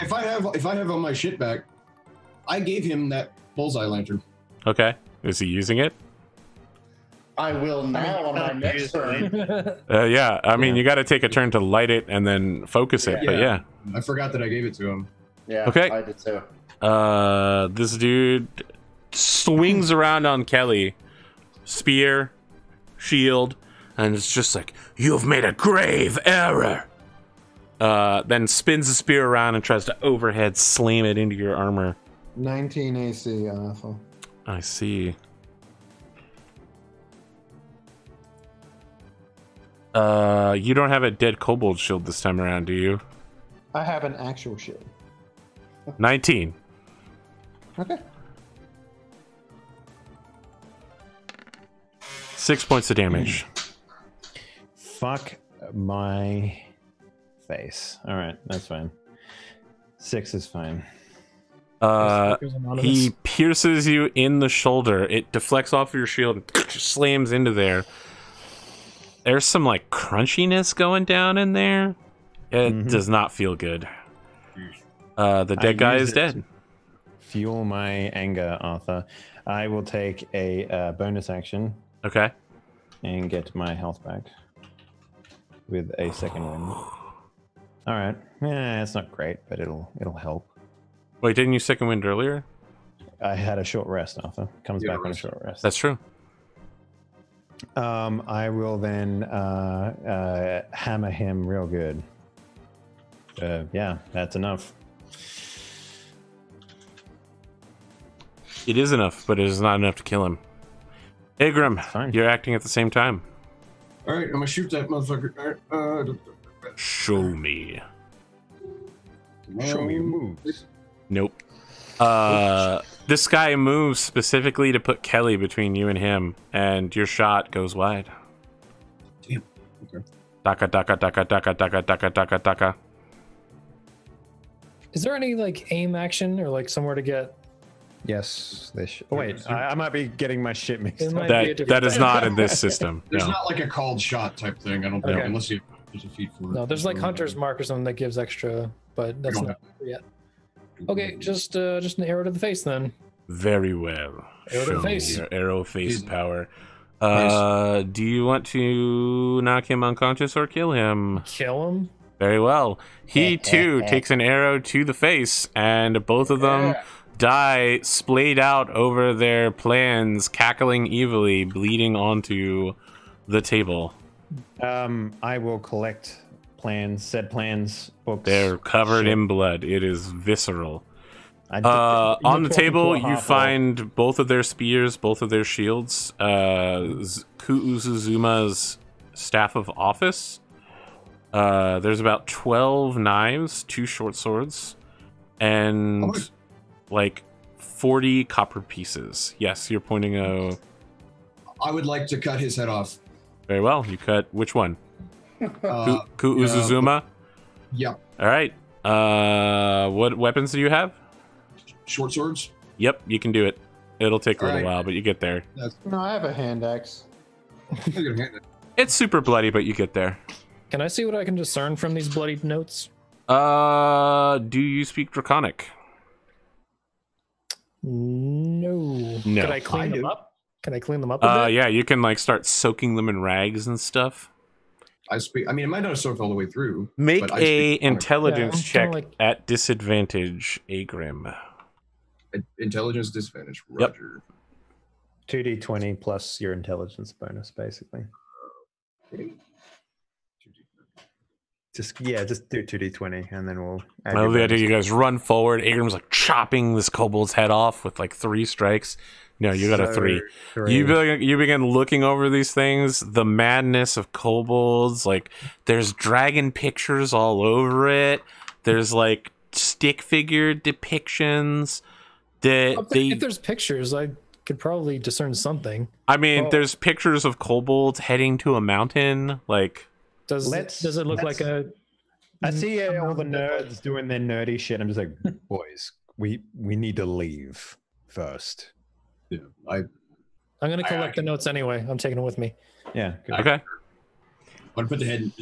if I have all my shit back, I gave him that bullseye lantern. Okay. Is he using it? I will now on my next turn. Yeah. I mean, you got to take a turn to light it and then focus it. But yeah. I forgot that I gave it to him. Yeah, Okay. I did too. This dude swings around on Kelly, spear, shield, and it's just like, you've made a grave error. Then spins the spear around and tries to overhead slam it into your armor. 19 AC, Arthur. I see. You don't have a dead kobold shield this time around, do you? I have an actual shield. 19. Okay. 6 points of damage. Fuck my face. All right, that's fine. 6 is fine. He pierces you in the shoulder. It deflects off of your shield and slams into there. There's some like crunchiness going down in there. It does not feel good. The dead guy is dead. Fuel my anger, Arthur. I will take a bonus action Okay. and get my health back with a second wind. All right. Yeah, it's not great, but it'll help. Wait, didn't you second wind earlier? I had a short rest, Arthur. Comes Yeah, back on a rest. short rest. That's true. I will then hammer him real good. Yeah, that's enough. It is enough, but it is not enough to kill him. Agram, Fine. you're acting at the same time. All right, I'm gonna shoot that motherfucker. All right, Show me. Show me your moves. Nope. This guy moves specifically to put Kelly between you and him, and your shot goes wide. Damn. Okay. Daka, daka, daka, daka, daka, daka, daka, daka. Is there any like aim action or like somewhere to get? Yes, they should. Oh, wait, I might be getting my shit mixed It up. might be a That different that is thing. not in this system. There's No. not like a called shot type thing. I don't think, Okay. unless you there's a feat for it. No, there's like Hunter's Mark or something that gives extra, but that's don't not yet. Okay, just an arrow to the face then. Very well. Arrow to Show the me face. your arrow face Easy. power. Nice. Do you want to knock him unconscious or kill him? Kill him. Very well. He too takes an arrow to the face, and both of them die splayed out over their plans, cackling evilly, bleeding onto the table. I will collect plans, said plans, books. They're covered shit. in blood. It is visceral. On the table, you find both of their spears, both of their shields, Kuuzuzuma's staff of office. There's about 12 knives, 2 short swords, and like 40 copper pieces. Yes, you're pointing a... I would like to cut his head off. Very well. You cut which one? Kuuzuzuma? Yep. All right. What weapons do you have? Short swords? Yep, you can do it. It'll take a little while, but you get there. No, I have a hand axe. It's super bloody, but you get there. Can I see what I can discern from these bloody notes? Do you speak Draconic? No. No. Can I clean them up? Can I clean them up a bit? Yeah, you can like start soaking them in rags and stuff. I mean, it might not have soaked all the way through. Make but a intelligence Yeah, check at disadvantage, Agrim. Intelligence disadvantage. Roger. 2d20 plus your intelligence bonus, basically. Just do 2d20 and then we'll add I love your the idea bonus. you guys run forward. Agrim's like chopping this kobold's head off with like 3 strikes. No, you got a 3. You begin looking over these things. The madness of kobolds. Like, there's dragon pictures all over it. There's like stick figure depictions. If there's pictures, I could probably discern something. I mean, there's pictures of kobolds heading to a mountain. Like, does it look like a... I see all the nerds doing their nerdy shit. I'm just like, boys, we need to leave first. Yeah, I'm going to collect the notes anyway. I'm taking them with me. Yeah. Good. okay. I'm gonna put the head.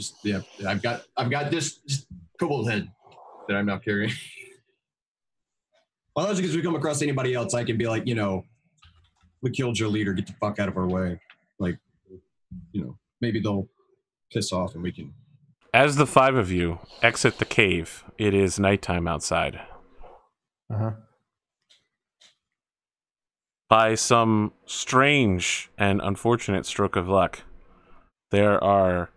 I've got this kobold head that I'm now carrying. Well, that's because we come across anybody else, I can be like, we killed your leader. Get the fuck out of our way. Like, maybe they'll piss off and we can. As the 5 of you exit the cave, it is nighttime outside. Uh-huh. By some strange and unfortunate stroke of luck, there are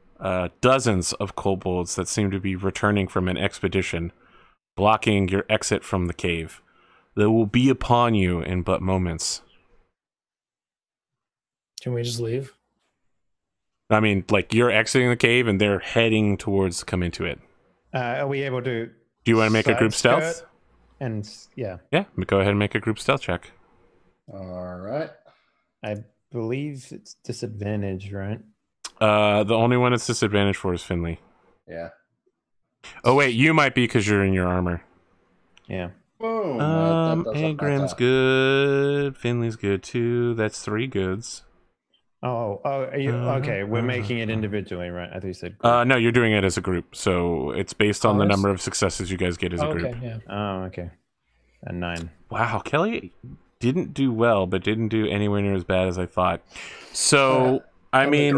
dozens of kobolds that seem to be returning from an expedition, blocking your exit from the cave. They will be upon you in but moments. Can we just leave? I mean, like, you're exiting the cave and they're heading towards come into it. Are we able to... Do you want to make a group stealth? And yeah. Yeah, go ahead and make a group stealth check. All right. I believe it's disadvantage, right? The only one it's disadvantage for is Finley. Yeah. Oh wait, you might be because you're in your armor. Yeah. Boom. That does up my Agrim's top. good. Finley's good too. That's 3 goods. Are you okay? We're making it individually, right? I thought you said group. No, you're doing it as a group, so it's based on the number of successes you guys get as a group. Okay, yeah. Oh, okay. A 9. Wow, Kelly didn't do well, but didn't do anywhere near as bad as I thought. So, I mean,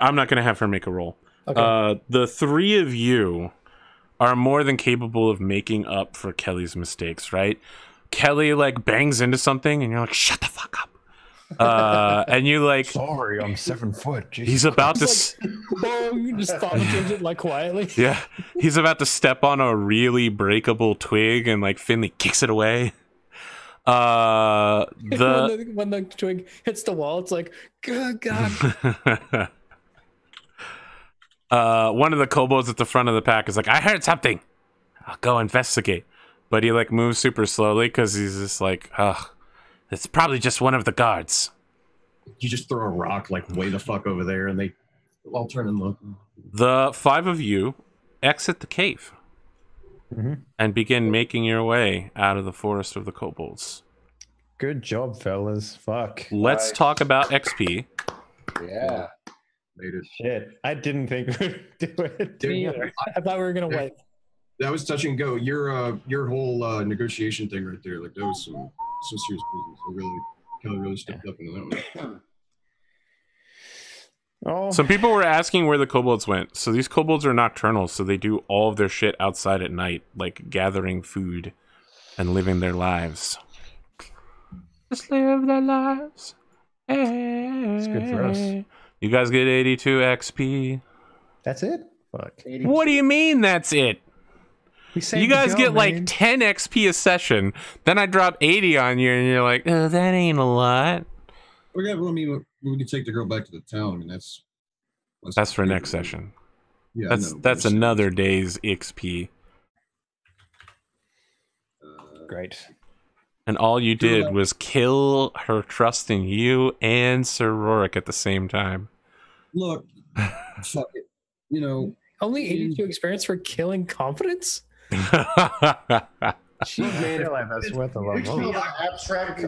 I'm not going to have her make a roll. Okay. The 3 of you are more than capable of making up for Kelly's mistakes, right? Kelly like bangs into something, and you're like, "Shut the fuck up." And you like, sorry, I'm 7 foot. Jesus. He's about to. You just thought of it like quietly. Yeah, he's about to step on a really breakable twig, and like Finley kicks it away. When the twig hits the wall, it's like, good God. One of the kobolds at the front of the pack is like, I heard something. I'll go investigate. But he like moves super slowly because he's just like, ugh, it's probably just one of the guards. You just throw a rock like way the fuck over there, and they all turn and look. The 5 of you exit the cave and begin making your way out of the forest of the kobolds. Good job, fellas. Fuck. Let's talk about XP. Yeah. Made it. Shit. I didn't think we'd do it. Dude, I thought we were gonna wait. That was touch and go. Your whole negotiation thing right there, like that was some serious business. Kelly really stepped up into that one. Oh, Some people were asking where the kobolds went. So these kobolds are nocturnal, so they do all of their shit outside at night, like gathering food and living their lives. Just live their lives. Hey. it's good for us. You guys get 82 XP. That's it? Fuck. What do you mean that's it? saved You the guys girl, get like man. 10 XP a session. Then I drop 80 on you, and you're like, oh, that ain't a lot. I mean, we can take the girl back to the town. I mean, that's For next session. Yeah, I know, but That's I'm saying- another day's XP. Great. And all you did was kill her trusting you and Sir Rorik at the same time. Look, fuck it. You know, Only 82 experience for killing confidence? She made it like that's worth a lot We should more. be an abstract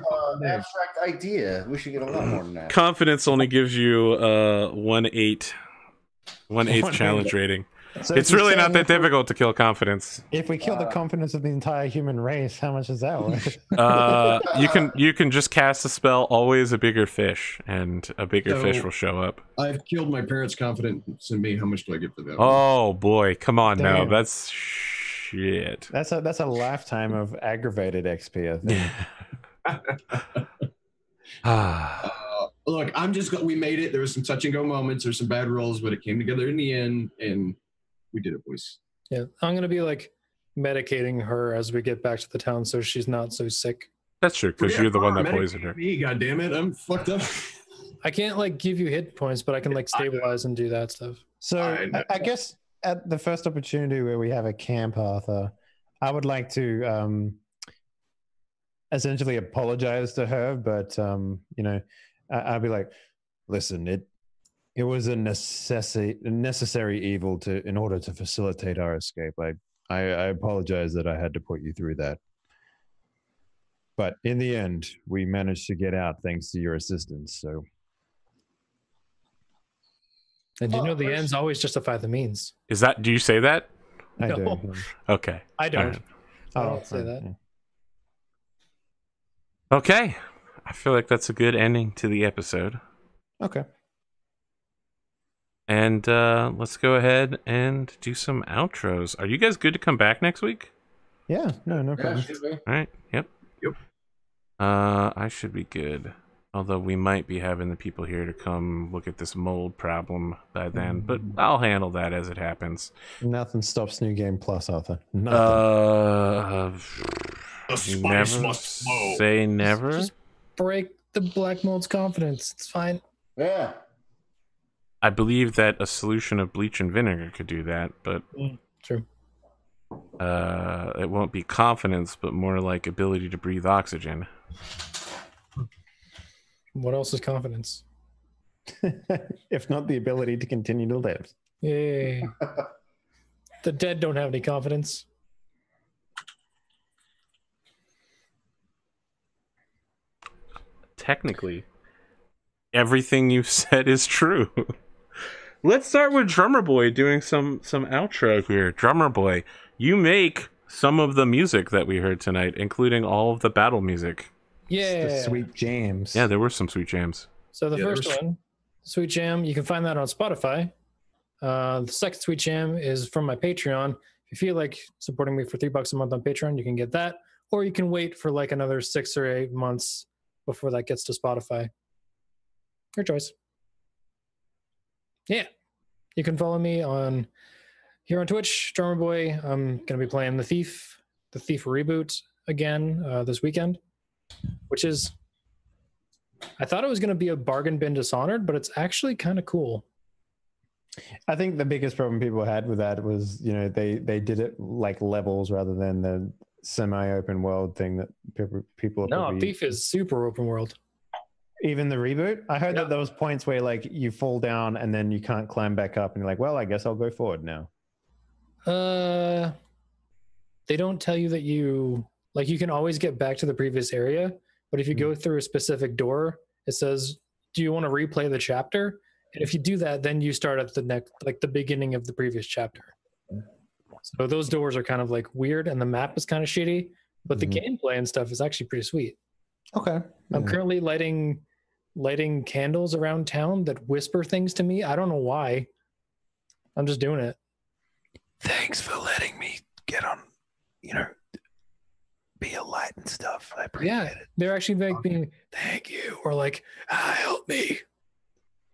idea. We should get a lot more than that. Confidence only gives you 1/8 challenge rating. So It's if you're really not saying that difficult to kill confidence. If we kill the confidence of the entire human race, how much is that worth? You can just cast a spell, always a bigger fish, and a bigger fish will show up. I've killed my parents' confidence in me. How much do I get for that? Oh boy, come on now. Damn. That's shit. That's a lifetime of aggravated XP, I think. Look, we made it. There was some touch and go moments. There's some bad rolls, but it came together in the end, and we did it, boys. Yeah, I'm gonna be like medicating her as we get back to the town, so she's not so sick. That's true, because Yeah, you're the one that medic poisoned her. Me, God damn it, I'm fucked up. I can't like give you hit points, but I can like stabilize and do that stuff. So I guess at the first opportunity where we have a camp, Arthur, I would like to essentially apologize to her, but you know, I'll be like, listen, it was a necessary evil in order to facilitate our escape. I apologize that I had to put you through that. But in the end, we managed to get out thanks to your assistance. So, And you know the ends always justify the means. Do you say that? I No. do. Okay. I don't. Alright. I don't say that. yeah. Okay. I feel like that's a good ending to the episode. Okay. And let's go ahead and do some outros. Are you guys good to come back next week? Yeah. No Yeah, problem. should be. All right. Yep. Yep. I should be good. Although we might be having the people here to come look at this mold problem by then, but I'll handle that as it happens. Nothing stops New Game Plus, Arthur. Nothing. Never say never. Just break the black mold's confidence. It's fine. Yeah. I believe that a solution of bleach and vinegar could do that, but True. it won't be confidence, but more like ability to breathe oxygen. What else is confidence? If not the ability to continue to live. Yay. The dead don't have any confidence. Technically, everything you've said is true. Let's start with Drumurboy doing some outro here. Drumurboy, you make some of the music that we heard tonight, including all of the battle music. Yeah. The sweet jams. Yeah, there were some sweet jams. So the Yeah, first there's- one, Sweet Jam, you can find that on Spotify. The second Sweet Jam is from my Patreon. If you feel like supporting me for $3 a month on Patreon, you can get that. Or you can wait for like another 6 or 8 months before that gets to Spotify. Your choice. Yeah. You can follow me here on Twitch, Drumurboy. I'm going to be playing the Thief reboot again this weekend, which is, I thought it was going to be a bargain bin Dishonored, but it's actually kind of cool. I think the biggest problem people had with that was, you know, they did it like levels rather than the semi-open world thing that people are No, probably... Thief is super open world. Even the reboot? I heard Yeah. that there was points where like you fall down and then you can't climb back up and you're like, well, I guess I'll go forward now. They don't tell you that you can always get back to the previous area, but if you go through a specific door, it says, do you want to replay the chapter? And if you do that, then you start at the beginning of the previous chapter. So those doors are kind of like weird and the map is kind of shitty, but the gameplay and stuff is actually pretty sweet. Okay. I'm currently lighting candles around town that whisper things to me. I don't know why. I'm just doing it. Thanks for letting me get on, be a light and stuff. I appreciate it. They're actually like being thank you or like help me.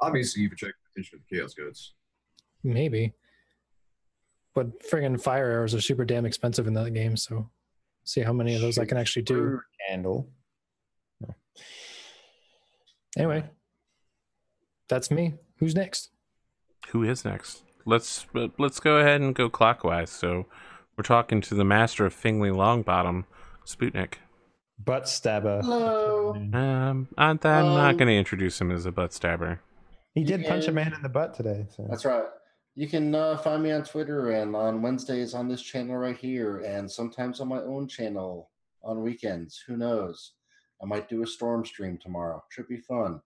Obviously, you've attracted attention to the Chaos Goats. Maybe. but friggin' fire arrows are super damn expensive in that game. So see how many of those I can actually do. Candle. Anyway, that's me. Who's next? Who is next? Let's go ahead and go clockwise. So we're talking to the master of Fingley Longbottom, Spootnik. Butt stabber. Hello. I'm not going to introduce him as a butt stabber. He did punch a man in the butt today. So. That's right. You can find me on Twitter and on Wednesdays on this channel right here, and sometimes on my own channel on weekends. Who knows? I might do a storm stream tomorrow. Should be fun.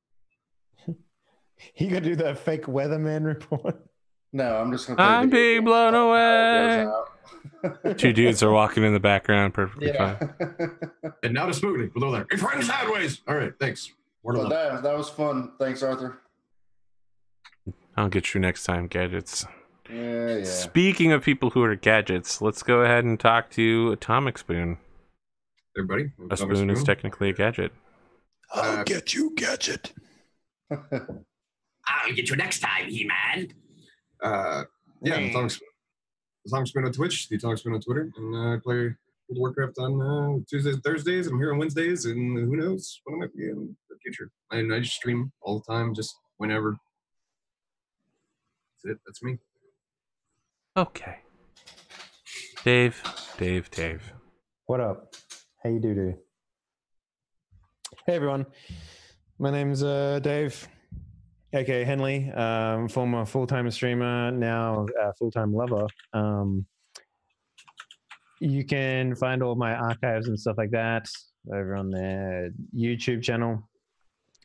He could do the fake weatherman report. No, I'm just gonna. I'm being blown away. away. Two dudes are walking in the background, perfectly fine. And now to Spootnik below there. It's running sideways. All right, thanks. Well, that was fun. Thanks, Arthur. I'll get you next time, gadgets. Yeah. Speaking of people who are gadgets, let's go ahead and talk to Atomikspoon. Everybody, A spoon is technically a gadget. I'll get you, gadget. I'll get you next time, He-Man. Atomikspoon on Twitch, the Atomikspoon on Twitter, and I play World of Warcraft on Tuesdays and Thursdays. I'm here on Wednesdays, and who knows what I might be in the future. And I just stream all the time, just whenever. That's it. That's me. Okay. Dave. What up? How you do? Hey everyone, my name's Dave, aka Henley, former full-time streamer, now full-time lover. You can find all my archives and stuff like that over on the YouTube channel.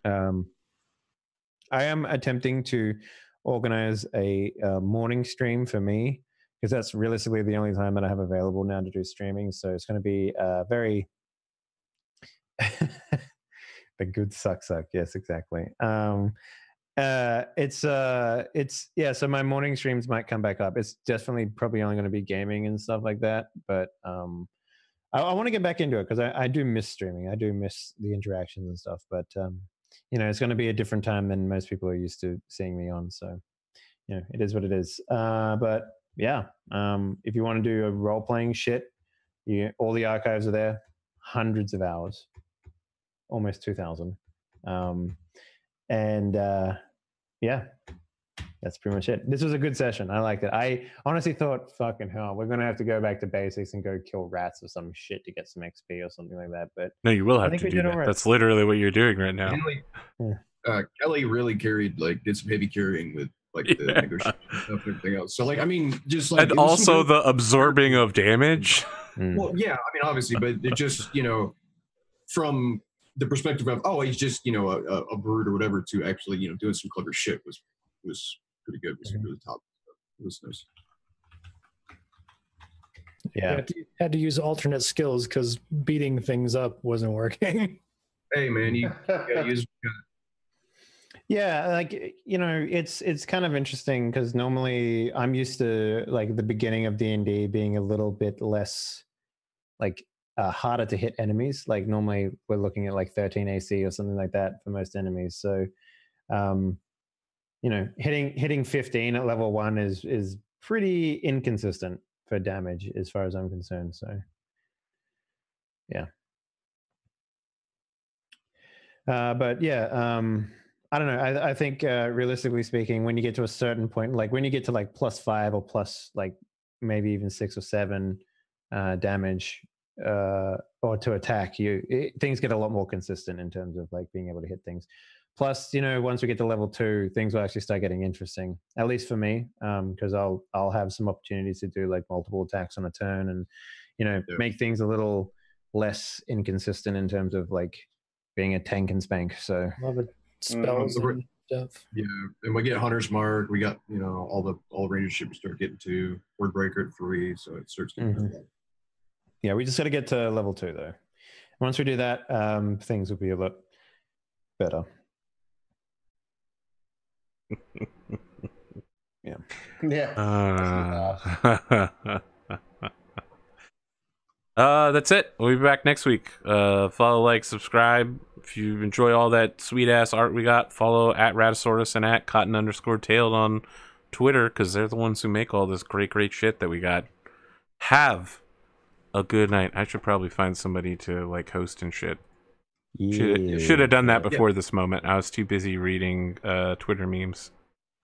I am attempting to organize a morning stream for me, because that's realistically the only time that I have available now to do streaming. So it's going to be very the good suck. Yes, exactly. It's so my morning streams might come back up. It's definitely probably only going to be gaming and stuff like that. But I want to get back into it because I do miss streaming. I do miss the interactions and stuff. But it's going to be a different time than most people are used to seeing me on. So it is what it is. But yeah, if you want to do a role-playing shit, all the archives are there. Hundreds of hours, almost 2,000. Yeah, that's pretty much it. This was a good session. I liked it. I honestly thought, fucking hell, we're going to have to go back to basics and go kill rats or some shit to get some XP or something like that. But no, you will have to do that. Right. That's literally what you're doing right now. Kelly really did some heavy carrying with the negotiation stuff and everything else. So and also the absorbing of damage. Well, yeah, obviously, but it just from the perspective of he's just a bird or whatever to actually doing some clever shit was pretty good. It was really top. It was nice. Yeah, had to use alternate skills because beating things up wasn't working. Hey man, you gotta use. Yeah, it's kind of interesting because normally I'm used to the beginning of DnD being a little bit less harder to hit enemies. Like normally we're looking at 13 AC or something like that for most enemies. So, hitting 15 at level 1 is pretty inconsistent for damage as far as I'm concerned. So, yeah. But yeah, I don't know. I think realistically speaking, when you get to a certain point, when you get to +5 or plus maybe even 6 or 7 damage or to attack, things get a lot more consistent in terms of being able to hit things. Plus, once we get to level 2, things will actually start getting interesting. At least for me, because I'll have some opportunities to do multiple attacks on a turn, and make things a little less inconsistent in terms of being a tank and spank. So love it. Spells and stuff. Yeah, and we get Hunter's Mark. We got all the ranger ship we start getting to. Wordbreaker at 3, so it starts getting. Yeah, we just got to get to level 2 though. Once we do that, things will be a lot better. Yeah. That's it. We'll be back next week. Follow, subscribe. If you enjoy all that sweet ass art we got, follow at Raddosaurus and at Cotton_tailed on Twitter, because they're the ones who make all this great shit that we got. Have a good night. I should probably find somebody to like host and shit. Should have done that before this moment. I was too busy reading Twitter memes.